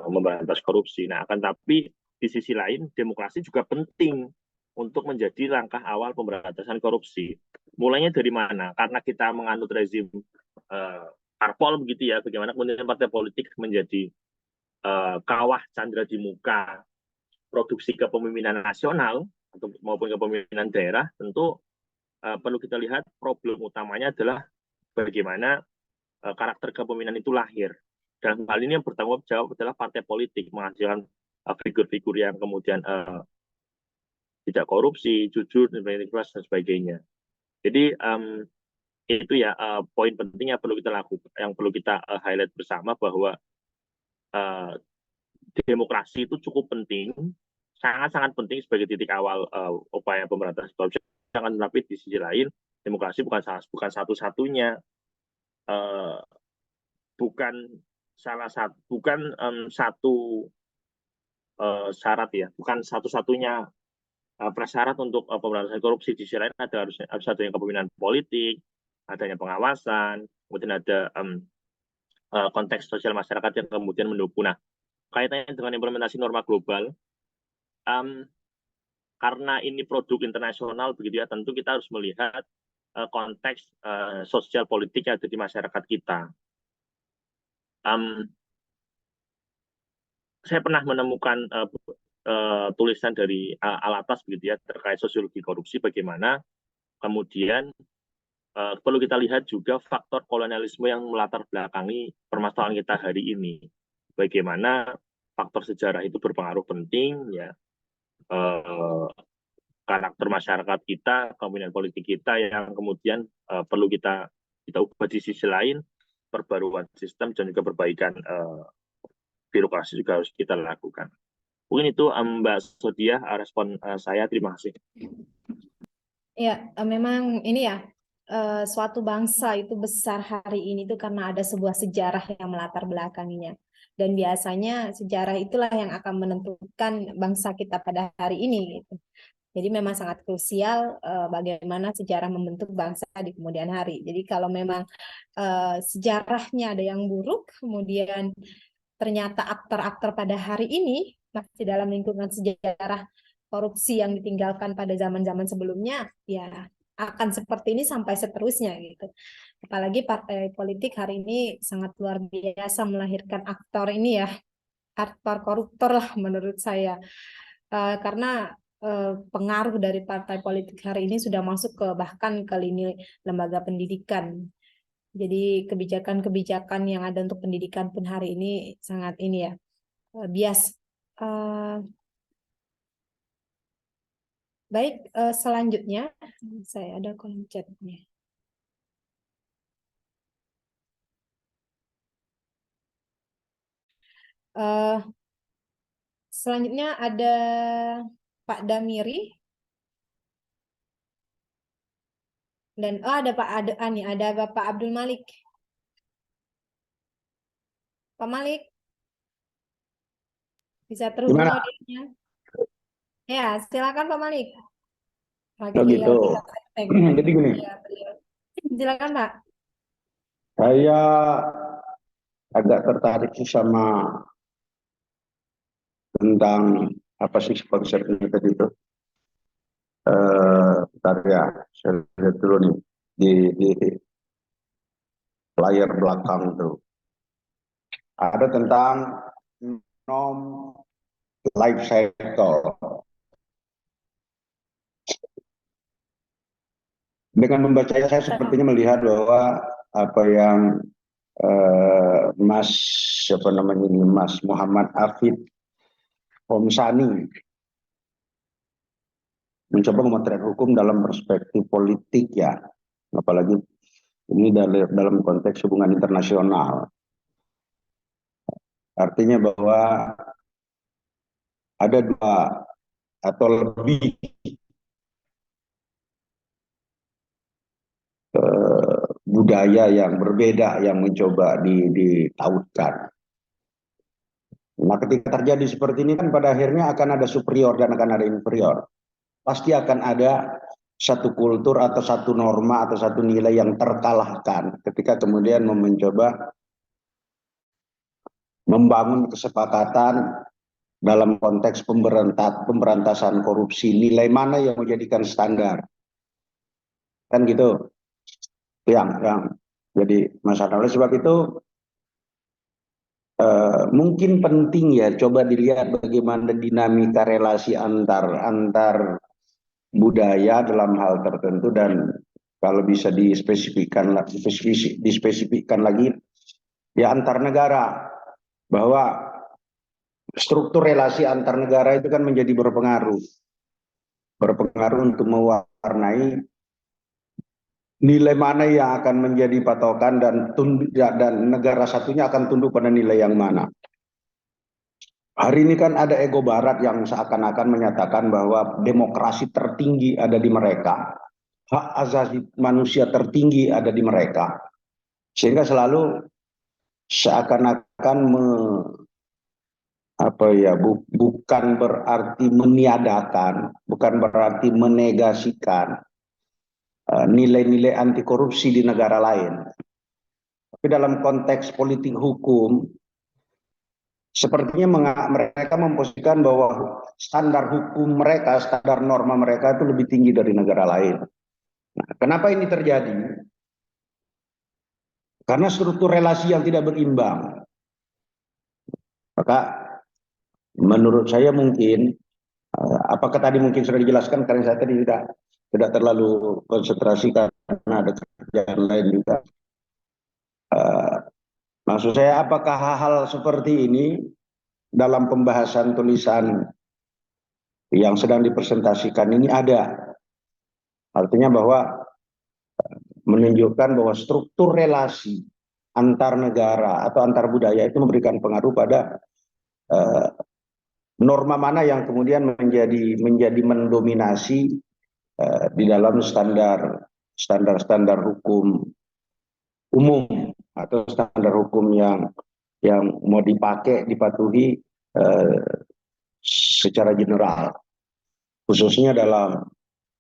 memberantas korupsi. Nah, akan tapi di sisi lain demokrasi juga penting untuk menjadi langkah awal pemberantasan korupsi. Mulainya dari mana? Karena kita menganut rezim parpol begitu ya, bagaimana kemudian partai politik menjadi kawah candra di muka produksi kepemimpinan nasional maupun kepemimpinan daerah, tentu perlu kita lihat problem utamanya adalah bagaimana karakter kepemimpinan itu lahir. Dan hal ini yang bertanggung jawab adalah partai politik, menghasilkan figur-figur yang kemudian tidak korupsi, jujur, integritas dan sebagainya. Jadi itu ya poin penting yang perlu kita lakukan, yang perlu kita highlight bersama, bahwa demokrasi itu cukup penting, sangat-sangat penting sebagai titik awal upaya pemberantasan korupsi. Tetapi di sisi lain, demokrasi bukan satu-satunya, satu syarat ya, bukan satu-satunya prasyarat untuk pemberantasan korupsi. Di sisi lain harus adanya kepemimpinan politik, adanya pengawasan, kemudian ada konteks sosial masyarakat yang kemudian mendukung. Nah, kaitannya dengan implementasi norma global, karena ini produk internasional begitu ya, tentu kita harus melihat konteks sosial politik yang ada di masyarakat kita. saya pernah menemukan tulisan dari Alatas begitu ya terkait sosiologi korupsi, bagaimana kemudian perlu kita lihat juga faktor kolonialisme yang melatar belakangi permasalahan kita hari ini. Bagaimana faktor sejarah itu berpengaruh penting ya, karakter masyarakat kita, kepemimpinan politik kita yang kemudian perlu kita ubah. Di sisi lain perbaruan sistem dan juga perbaikan birokrasi juga harus kita lakukan. Mungkin itu Mbak Sodia respon saya. Terima kasih. Ya, memang ini ya, suatu bangsa itu besar hari ini itu karena ada sebuah sejarah yang melatar belakanginya. Dan biasanya sejarah itulah yang akan menentukan bangsa kita pada hari ini gitu. Jadi memang sangat krusial bagaimana sejarah membentuk bangsa di kemudian hari. Jadi kalau memang sejarahnya ada yang buruk, kemudian ternyata aktor-aktor pada hari ini masih dalam lingkungan sejarah korupsi yang ditinggalkan pada zaman-zaman sebelumnya, ya akan seperti ini sampai seterusnya gitu. Apalagi partai politik hari ini sangat luar biasa melahirkan aktor ini ya, aktor koruptor lah menurut saya. Karena pengaruh dari partai politik hari ini sudah masuk ke bahkan ke lini lembaga pendidikan. Jadi kebijakan-kebijakan yang ada untuk pendidikan pun hari ini sangat ini ya, bias. Baik, selanjutnya saya ada kolom chatnya. Selanjutnya ada Pak Damiri dan ada ada Bapak Abdul Malik. Pak Malik, bisa terhubung Gimana? audionya? Ya, silakan Pak Malik. Oh gitu. Jadi gini, Ya, silakan Pak. saya agak tertarik sih sama tentang apa sih konsepnya tadi itu. Bentar ya, saya lihat dulu nih di layar belakang tuh. Ada tentang nom life cycle. Dengan membacanya saya sepertinya melihat bahwa apa yang Mas Muhammad Afid Homsani mencoba memotret hukum dalam perspektif politik ya, apalagi ini dalam konteks hubungan internasional. Artinya bahwa ada dua atau lebih budaya yang berbeda yang mencoba ditautkan. Nah, ketika terjadi seperti ini kan pada akhirnya akan ada superior dan akan ada inferior. Pasti akan ada satu kultur atau satu norma atau satu nilai yang terkalahkan ketika kemudian mencoba membangun kesepakatan dalam konteks pemberantasan korupsi. Nilai mana yang menjadikan standar? Kan gitu. Yang jadi masalah. Oleh sebab itu mungkin penting ya coba dilihat bagaimana dinamika relasi antar budaya dalam hal tertentu, dan kalau bisa dispesifikkan lagi ya antar negara, bahwa struktur relasi antar negara itu kan menjadi berpengaruh untuk mewarnai nilai mana yang akan menjadi patokan dan negara satunya akan tunduk pada nilai yang mana. Hari ini kan ada ego barat yang seakan-akan menyatakan bahwa demokrasi tertinggi ada di mereka, hak asasi manusia tertinggi ada di mereka, sehingga selalu seakan-akan bukan berarti meniadakan, bukan berarti menegasikan nilai-nilai anti korupsi di negara lain. Tapi dalam konteks politik hukum, sepertinya mereka memposisikan bahwa standar hukum mereka, standar norma mereka itu lebih tinggi dari negara lain. Nah, kenapa ini terjadi? Karena struktur relasi yang tidak berimbang. Maka menurut saya mungkin, apakah tadi mungkin sudah dijelaskan karena saya tadi tidak terlalu konsentrasi karena ada kerjaan lain juga. Maksud saya, apakah hal-hal seperti ini dalam pembahasan tulisan yang sedang dipresentasikan ini ada? Artinya bahwa menunjukkan bahwa struktur relasi antar negara atau antar budaya itu memberikan pengaruh pada norma mana yang kemudian menjadi mendominasi di dalam standar hukum umum atau standar hukum yang mau dipatuhi secara general, khususnya dalam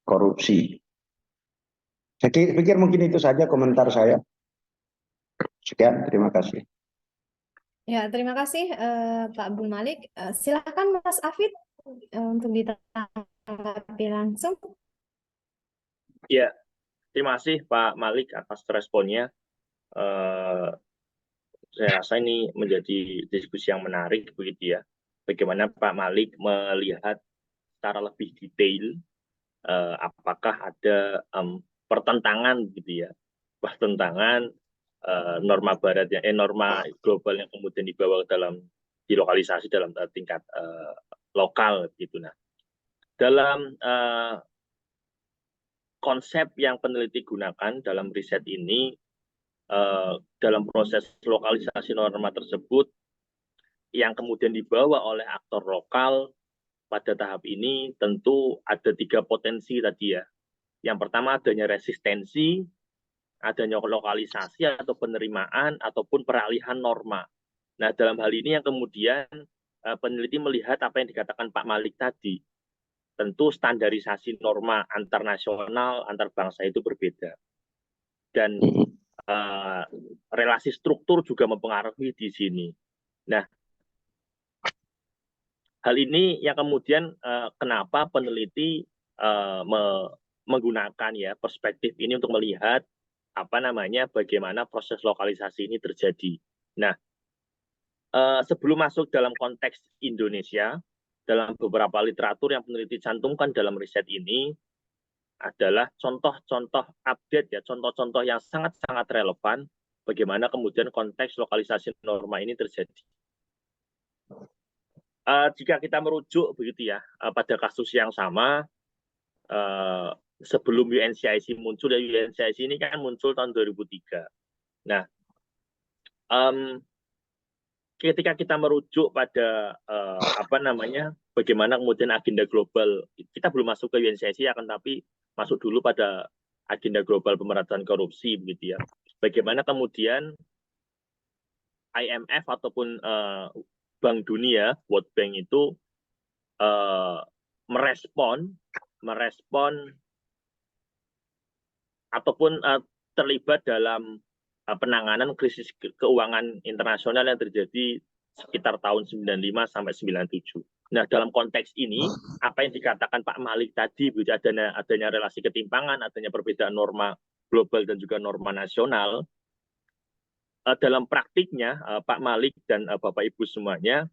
korupsi. Saya pikir mungkin itu saja komentar saya. Sekian, terima kasih. Ya, terima kasih Pak Abdul Malik. Silakan Mas Afid untuk ditanggapi langsung. Ya, terima kasih Pak Malik atas responnya. Saya rasa ini menjadi diskusi yang menarik begitu ya. Bagaimana Pak Malik melihat secara lebih detail apakah ada pertentangan gitu ya, pertentangan norma barat norma global yang kemudian dibawa dalam dilokalisasi dalam tingkat lokal gitu. Nah, dalam konsep yang peneliti gunakan dalam riset ini, dalam proses lokalisasi norma tersebut yang kemudian dibawa oleh aktor lokal pada tahap ini tentu ada 3 potensi tadi ya. Yang pertama adanya resistensi, adanya lokalisasi atau penerimaan ataupun peralihan norma. Nah, dalam hal ini yang kemudian peneliti melihat apa yang dikatakan Pak Malik tadi. Tentu standarisasi norma antar nasional, antar bangsa itu berbeda. Dan relasi struktur juga mempengaruhi di sini. Nah, hal ini yang kemudian kenapa peneliti menggunakan ya perspektif ini untuk melihat bagaimana proses lokalisasi ini terjadi. Nah, sebelum masuk dalam konteks Indonesia, dalam beberapa literatur yang peneliti cantumkan dalam riset ini adalah contoh-contoh update ya, contoh-contoh yang sangat-sangat relevan bagaimana kemudian konteks lokalisasi norma ini terjadi. Jika kita merujuk begitu ya pada kasus yang sama, sebelum UNCIC muncul, ya UNCIC ini kan muncul tahun 2003. Nah, ketika kita merujuk pada bagaimana kemudian agenda global, kita belum masuk ke UNCIC akan tapi masuk dulu pada agenda global pemberantasan korupsi begitu ya. Bagaimana kemudian IMF ataupun Bank Dunia, World Bank itu merespon ataupun terlibat dalam penanganan krisis keuangan internasional yang terjadi sekitar tahun 95 sampai 97. Nah, dalam konteks ini, apa yang dikatakan Pak Malik tadi, adanya relasi ketimpangan, adanya perbedaan norma global dan juga norma nasional, dalam praktiknya Pak Malik dan Bapak Ibu semuanya,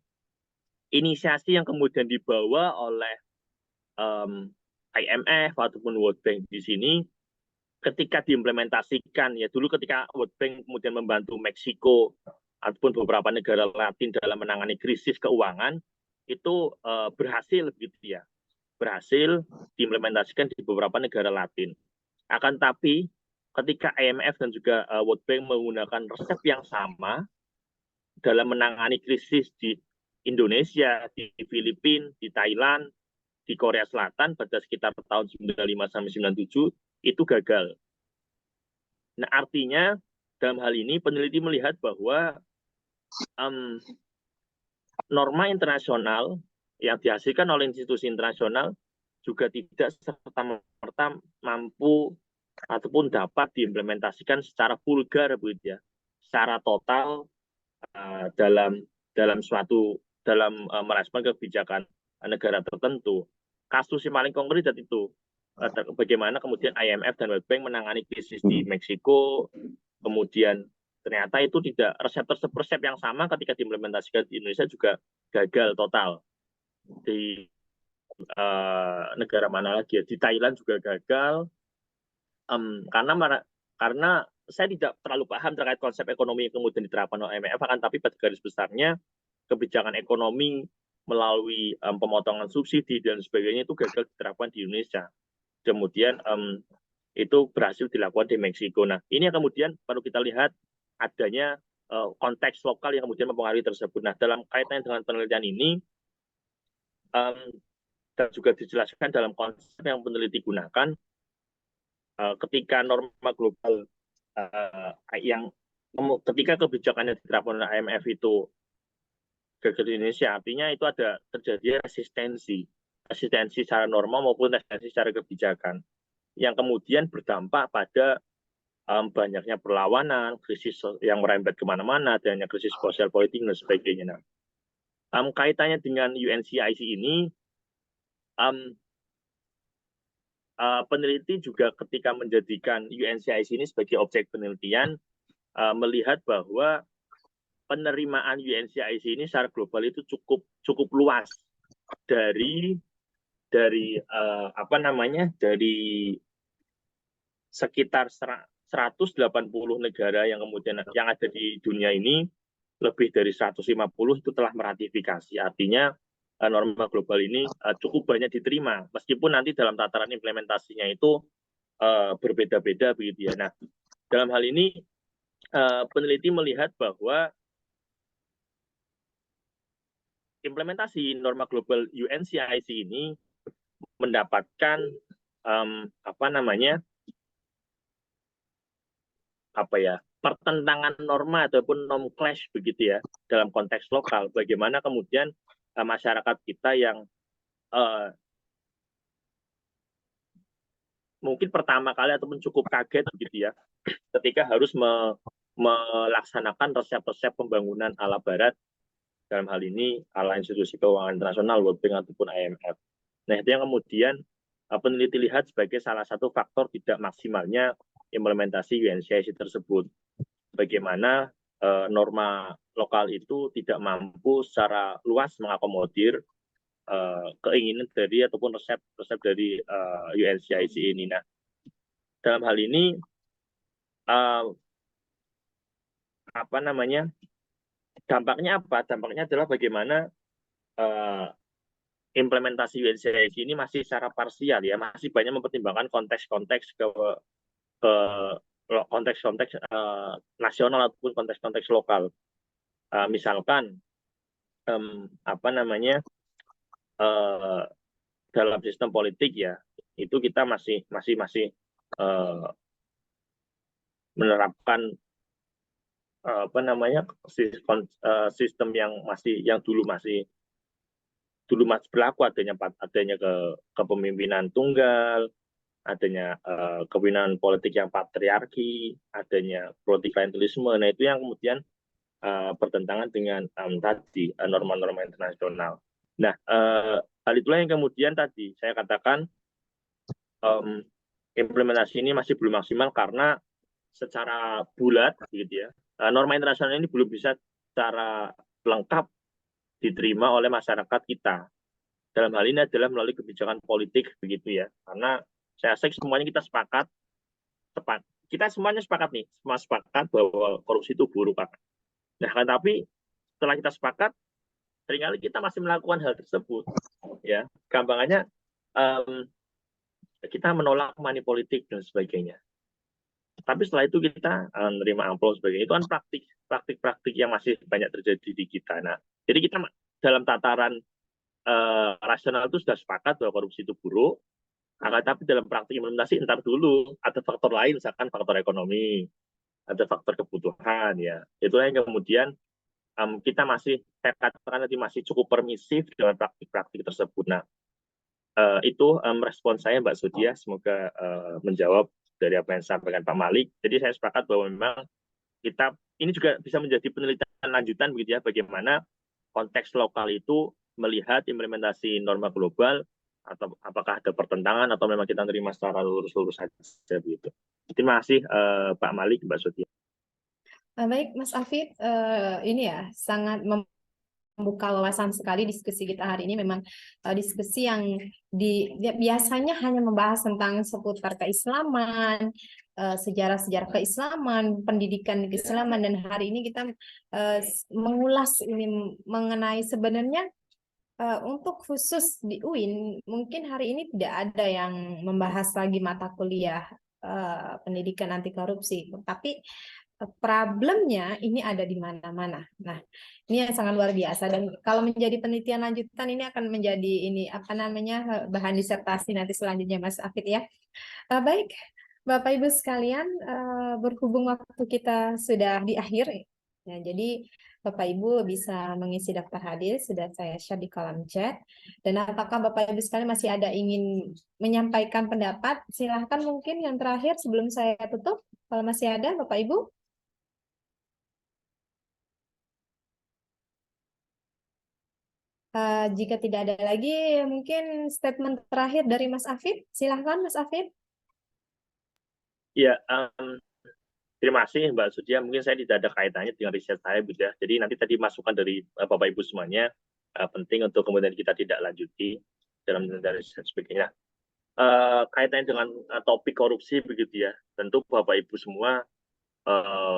inisiasi yang kemudian dibawa oleh IMF ataupun World Bank di sini, ketika diimplementasikan ya, dulu ketika World Bank kemudian membantu Meksiko ataupun beberapa negara Latin dalam menangani krisis keuangan, itu berhasil gitu ya, berhasil diimplementasikan di beberapa negara Latin. Akan tapi ketika IMF dan juga World Bank menggunakan resep yang sama dalam menangani krisis di Indonesia, di Filipina, di Thailand, di Korea Selatan pada sekitar tahun 95 sampai 97 itu gagal. Nah, artinya dalam hal ini peneliti melihat bahwa norma internasional yang dihasilkan oleh institusi internasional juga tidak serta-merta mampu ataupun dapat diimplementasikan secara vulgar begitu ya, secara total dalam merespon kebijakan negara tertentu. Kasus yang paling konkret itu bagaimana kemudian IMF dan World Bank menangani krisis di Meksiko, kemudian ternyata itu tidak, resep yang sama ketika diimplementasikan di Indonesia juga gagal total. Di negara mana lagi ya, di Thailand juga gagal, karena saya tidak terlalu paham terkait konsep ekonomi yang kemudian diterapkan oleh IMF, akan tapi pada garis besarnya kebijakan ekonomi melalui pemotongan subsidi dan sebagainya itu gagal diterapkan di Indonesia. Kemudian itu berhasil dilakukan di Meksiko. Nah, ini yang kemudian perlu kita lihat adanya konteks lokal yang kemudian mempengaruhi tersebut. Nah, dalam kaitannya dengan penelitian ini, dan juga dijelaskan dalam konsep yang peneliti gunakan, ketika norma global ketika kebijakannya diterapkan oleh IMF itu gagal di Indonesia, artinya itu ada terjadi resistensi secara norma maupun resistensi secara kebijakan, yang kemudian berdampak pada banyaknya perlawanan, krisis yang merembet kemana-mana, adanya krisis sosial politik dan sebagainya. Nah, kaitannya dengan UNCIC ini, peneliti juga ketika menjadikan UNCIC ini sebagai objek penelitian, melihat bahwa penerimaan UNCIC ini secara global itu cukup luas dari sekitar 180 negara yang kemudian yang ada di dunia ini, lebih dari 150 itu telah meratifikasi. Artinya norma global ini cukup banyak diterima, meskipun nanti dalam tataran implementasinya itu berbeda-beda begitu ya. Nah, dalam hal ini peneliti melihat bahwa implementasi norma global UNCIC ini mendapatkan pertentangan norma ataupun norm clash begitu ya dalam konteks lokal. Bagaimana kemudian masyarakat kita yang mungkin pertama kali ataupun cukup kaget begitu ya ketika harus melaksanakan resep-resep pembangunan ala Barat, dalam hal ini ala institusi keuangan internasional, World Bank ataupun IMF. Nah, itu yang kemudian peneliti lihat sebagai salah satu faktor tidak maksimalnya implementasi UNCIC tersebut. Bagaimana norma lokal itu tidak mampu secara luas mengakomodir keinginan dari ataupun resep dari UNCIC ini. Nah, dalam hal ini dampaknya apa? Dampaknya adalah bagaimana implementasi UNCIC ini masih secara parsial ya, masih banyak mempertimbangkan konteks-konteks konteks-konteks nasional ataupun konteks-konteks lokal. Misalkan dalam sistem politik ya, itu kita masih menerapkan sistem yang dulu masih berlaku, adanya kepemimpinan tunggal, adanya kepemimpinan politik yang patriarki, adanya klientelisme. Nah, itu yang kemudian bertentangan dengan tadi norma-norma internasional. Nah, hal itulah yang kemudian tadi saya katakan implementasi ini masih belum maksimal karena secara bulat gitu ya, norma internasional ini belum bisa secara lengkap diterima oleh masyarakat kita. Dalam hal ini adalah melalui kebijakan politik begitu ya, karena saya rasa semuanya kita sepakat bahwa korupsi itu buruk, Pak. Nah, tapi setelah kita sepakat, seringkali kita masih melakukan hal tersebut ya. Gampangannya kita menolak money politik dan sebagainya. Tapi setelah itu kita menerima amplop sebagainya. Itu kan praktik-praktik yang masih banyak terjadi di kita. Nah, jadi kita dalam tataran rasional itu sudah sepakat bahwa korupsi itu buruk. Tapi dalam praktik implementasi entar dulu ada faktor lain, misalkan faktor ekonomi, ada faktor kebutuhan ya. Itulah yang kemudian kita masih, saya katakan tadi, masih cukup permisif dengan praktik-praktik tersebut. Nah, itu respon saya, Mbak Sodia. Semoga menjawab dari apa yang disampaikan Pak Malik. Jadi saya sepakat bahwa memang kita ini juga bisa menjadi penelitian lanjutan begitu ya, bagaimana konteks lokal itu melihat implementasi norma global, atau apakah ada pertentangan atau memang kita terima secara lurus-lurus saja begitu. Terima kasih Pak Malik, Mbak Sodia. Baik, Mas Afid, ini ya sangat membuka wawasan sekali diskusi kita hari ini. Memang diskusi yang biasanya hanya membahas tentang seputar keislaman, sejarah-sejarah keislaman, pendidikan keislaman, dan hari ini kita mengulas ini mengenai sebenarnya untuk khusus di UIN, mungkin hari ini tidak ada yang membahas lagi mata kuliah pendidikan anti korupsi, tapi problemnya ini ada di mana-mana. Nah, ini yang sangat luar biasa, dan kalau menjadi penelitian lanjutan ini akan menjadi ini apa namanya bahan disertasi nanti selanjutnya, Mas Afid ya. Baik, Bapak Ibu sekalian, berhubung waktu kita sudah di akhir, ya, jadi Bapak Ibu bisa mengisi daftar hadir, sudah saya share di kolom chat. Dan apakah Bapak Ibu sekalian masih ada ingin menyampaikan pendapat? Silahkan mungkin yang terakhir sebelum saya tutup, kalau masih ada Bapak Ibu. Jika tidak ada lagi, mungkin statement terakhir dari Mas Afid. Silahkan Mas Afid. Ya, terima kasih Mbak Sudia. Mungkin saya tidak ada kaitannya dengan riset saya, Bu ya. Jadi nanti tadi masukan dari Bapak Ibu semuanya penting untuk kemudian kita tidak lanjuti dalam dari riset sebagainya. Kaitannya dengan topik korupsi begitu ya. Tentu Bapak Ibu semua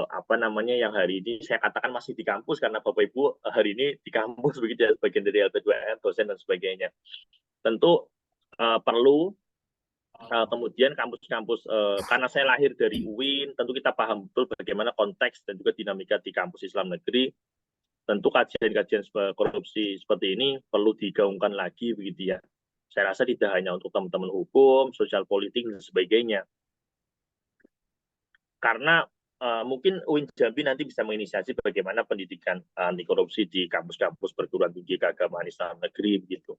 apa namanya yang hari ini saya katakan masih di kampus karena Bapak Ibu hari ini di kampus begitu ya, bagian dari LP2M, dosen dan sebagainya. Tentu perlu kemudian kampus-kampus karena saya lahir dari UIN, tentu kita paham betul bagaimana konteks dan juga dinamika di kampus Islam negeri. Tentu kajian-kajian korupsi seperti ini perlu digaungkan lagi begitu ya. Saya rasa tidak hanya untuk teman-teman hukum, sosial politik dan sebagainya. Karena mungkin UIN Jambi nanti bisa menginisiasi bagaimana pendidikan anti korupsi di kampus-kampus perguruan tinggi keagamaan Islam negeri begitu.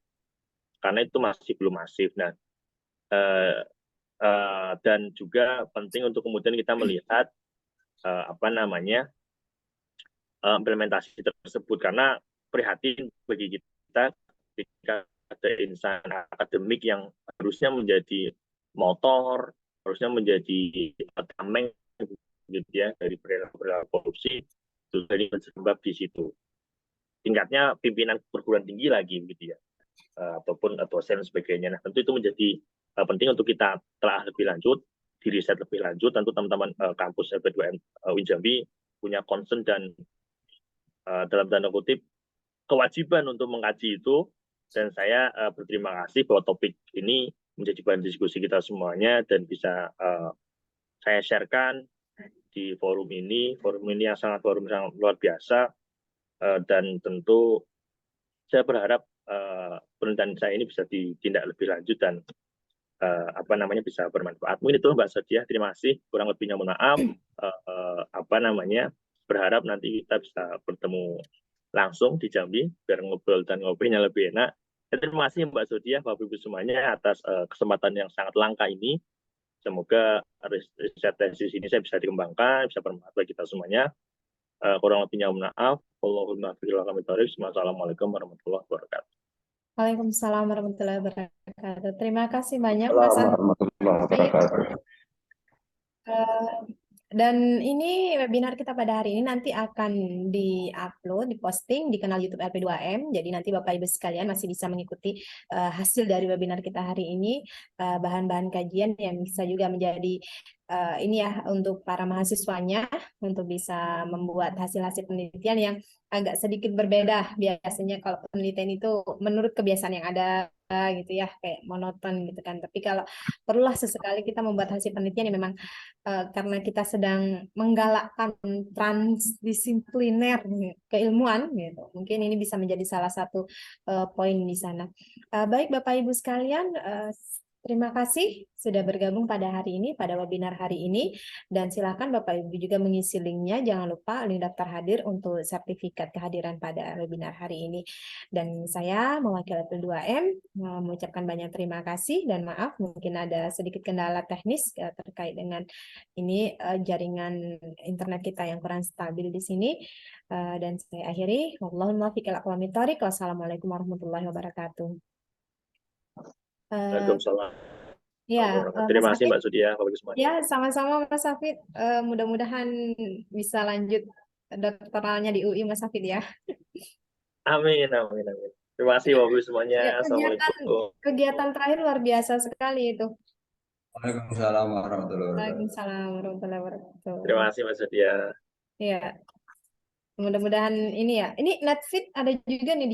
Karena itu masih belum masif. Nah, dan juga penting untuk kemudian kita melihat apa namanya implementasi tersebut, karena prihatin bagi kita ketika ada insan akademik yang harusnya menjadi motor, harusnya menjadi tameng gitu ya dari perilaku korupsi, itu jadi sebab di situ tingkatnya pimpinan perguruan tinggi lagi gitu ya, ataupun dosen dan sebagainya. Nah, tentu itu menjadi penting untuk kita telah lebih lanjut, di riset lebih lanjut. Tentu teman-teman kampus LP2M UIN Jambi punya concern dan dalam tanda kutip kewajiban untuk mengkaji itu, dan saya berterima kasih bahwa topik ini menjadi bahan diskusi kita semuanya dan bisa saya sharekan di forum ini yang sangat luar biasa, dan tentu saya berharap penelitian saya ini bisa ditindak lebih lanjut dan apa namanya bisa bermanfaat. Mungkin itu Mbak Sadia, terima kasih. Kurang lebihnya mohon maaf. Apa namanya berharap nanti kita bisa bertemu langsung di Jambi biar ngobrol dan ngobrolnya lebih enak. Terima kasih Mbak Sadia, Bapak Ibu semuanya atas kesempatan yang sangat langka ini. Semoga riset tesis ini saya bisa dikembangkan, bisa bermanfaat bagi kita semuanya. Kurang lebihnya mohon maaf. Wassalamualaikum warahmatullahi wabarakatuh. Waalaikumsalam warahmatullahi wabarakatuh. Terima kasih banyak Mas Assalamualaikum warahmatullahi wabarakatuh. Dan ini webinar kita pada hari ini nanti akan di-upload, diposting di kanal YouTube LP2M. Jadi nanti Bapak Ibu sekalian masih bisa mengikuti hasil dari webinar kita hari ini, bahan-bahan kajian yang bisa juga menjadi ini ya untuk para mahasiswanya untuk bisa membuat hasil-hasil penelitian yang agak sedikit berbeda. Biasanya kalau penelitian itu menurut kebiasaan yang ada gitu ya, kayak monoton gitu kan. Tapi kalau perlulah sesekali kita membuat hasil penelitian yang memang karena kita sedang menggalakkan transdisipliner keilmuan gitu. Mungkin ini bisa menjadi salah satu poin di sana. Baik Bapak Ibu sekalian, terima kasih sudah bergabung pada hari ini, pada webinar hari ini. Dan silakan Bapak Ibu juga mengisi linknya. Jangan lupa link daftar hadir untuk sertifikat kehadiran pada webinar hari ini. Dan saya mewakili LP2M mengucapkan banyak terima kasih dan maaf mungkin ada sedikit kendala teknis terkait dengan ini jaringan internet kita yang kurang stabil di sini. Dan saya akhiri. Wassalamualaikum warahmatullahi wabarakatuh. Waalaikumsalam. Ya, Terima Mas kasih Hafid. Mbak Zodia, Bapak Ibu semuanya. Ya, sama-sama Mas Hafid. Mudah-mudahan bisa lanjut doktoralnya di UI Mas Hafid ya. Amin, amin, amin. Terima kasih Bapak Ibu semuanya. Ya, Assalamualaikum. kegiatan terakhir luar biasa sekali itu. Waalaikumsalam warahmatullahi wabarakatuh. Waalaikumsalam warahmatullahi wabarakatuh. Terima kasih Mbak Zodia. Ya, mudah-mudahan ini ya. Ini Netflix ada juga nih di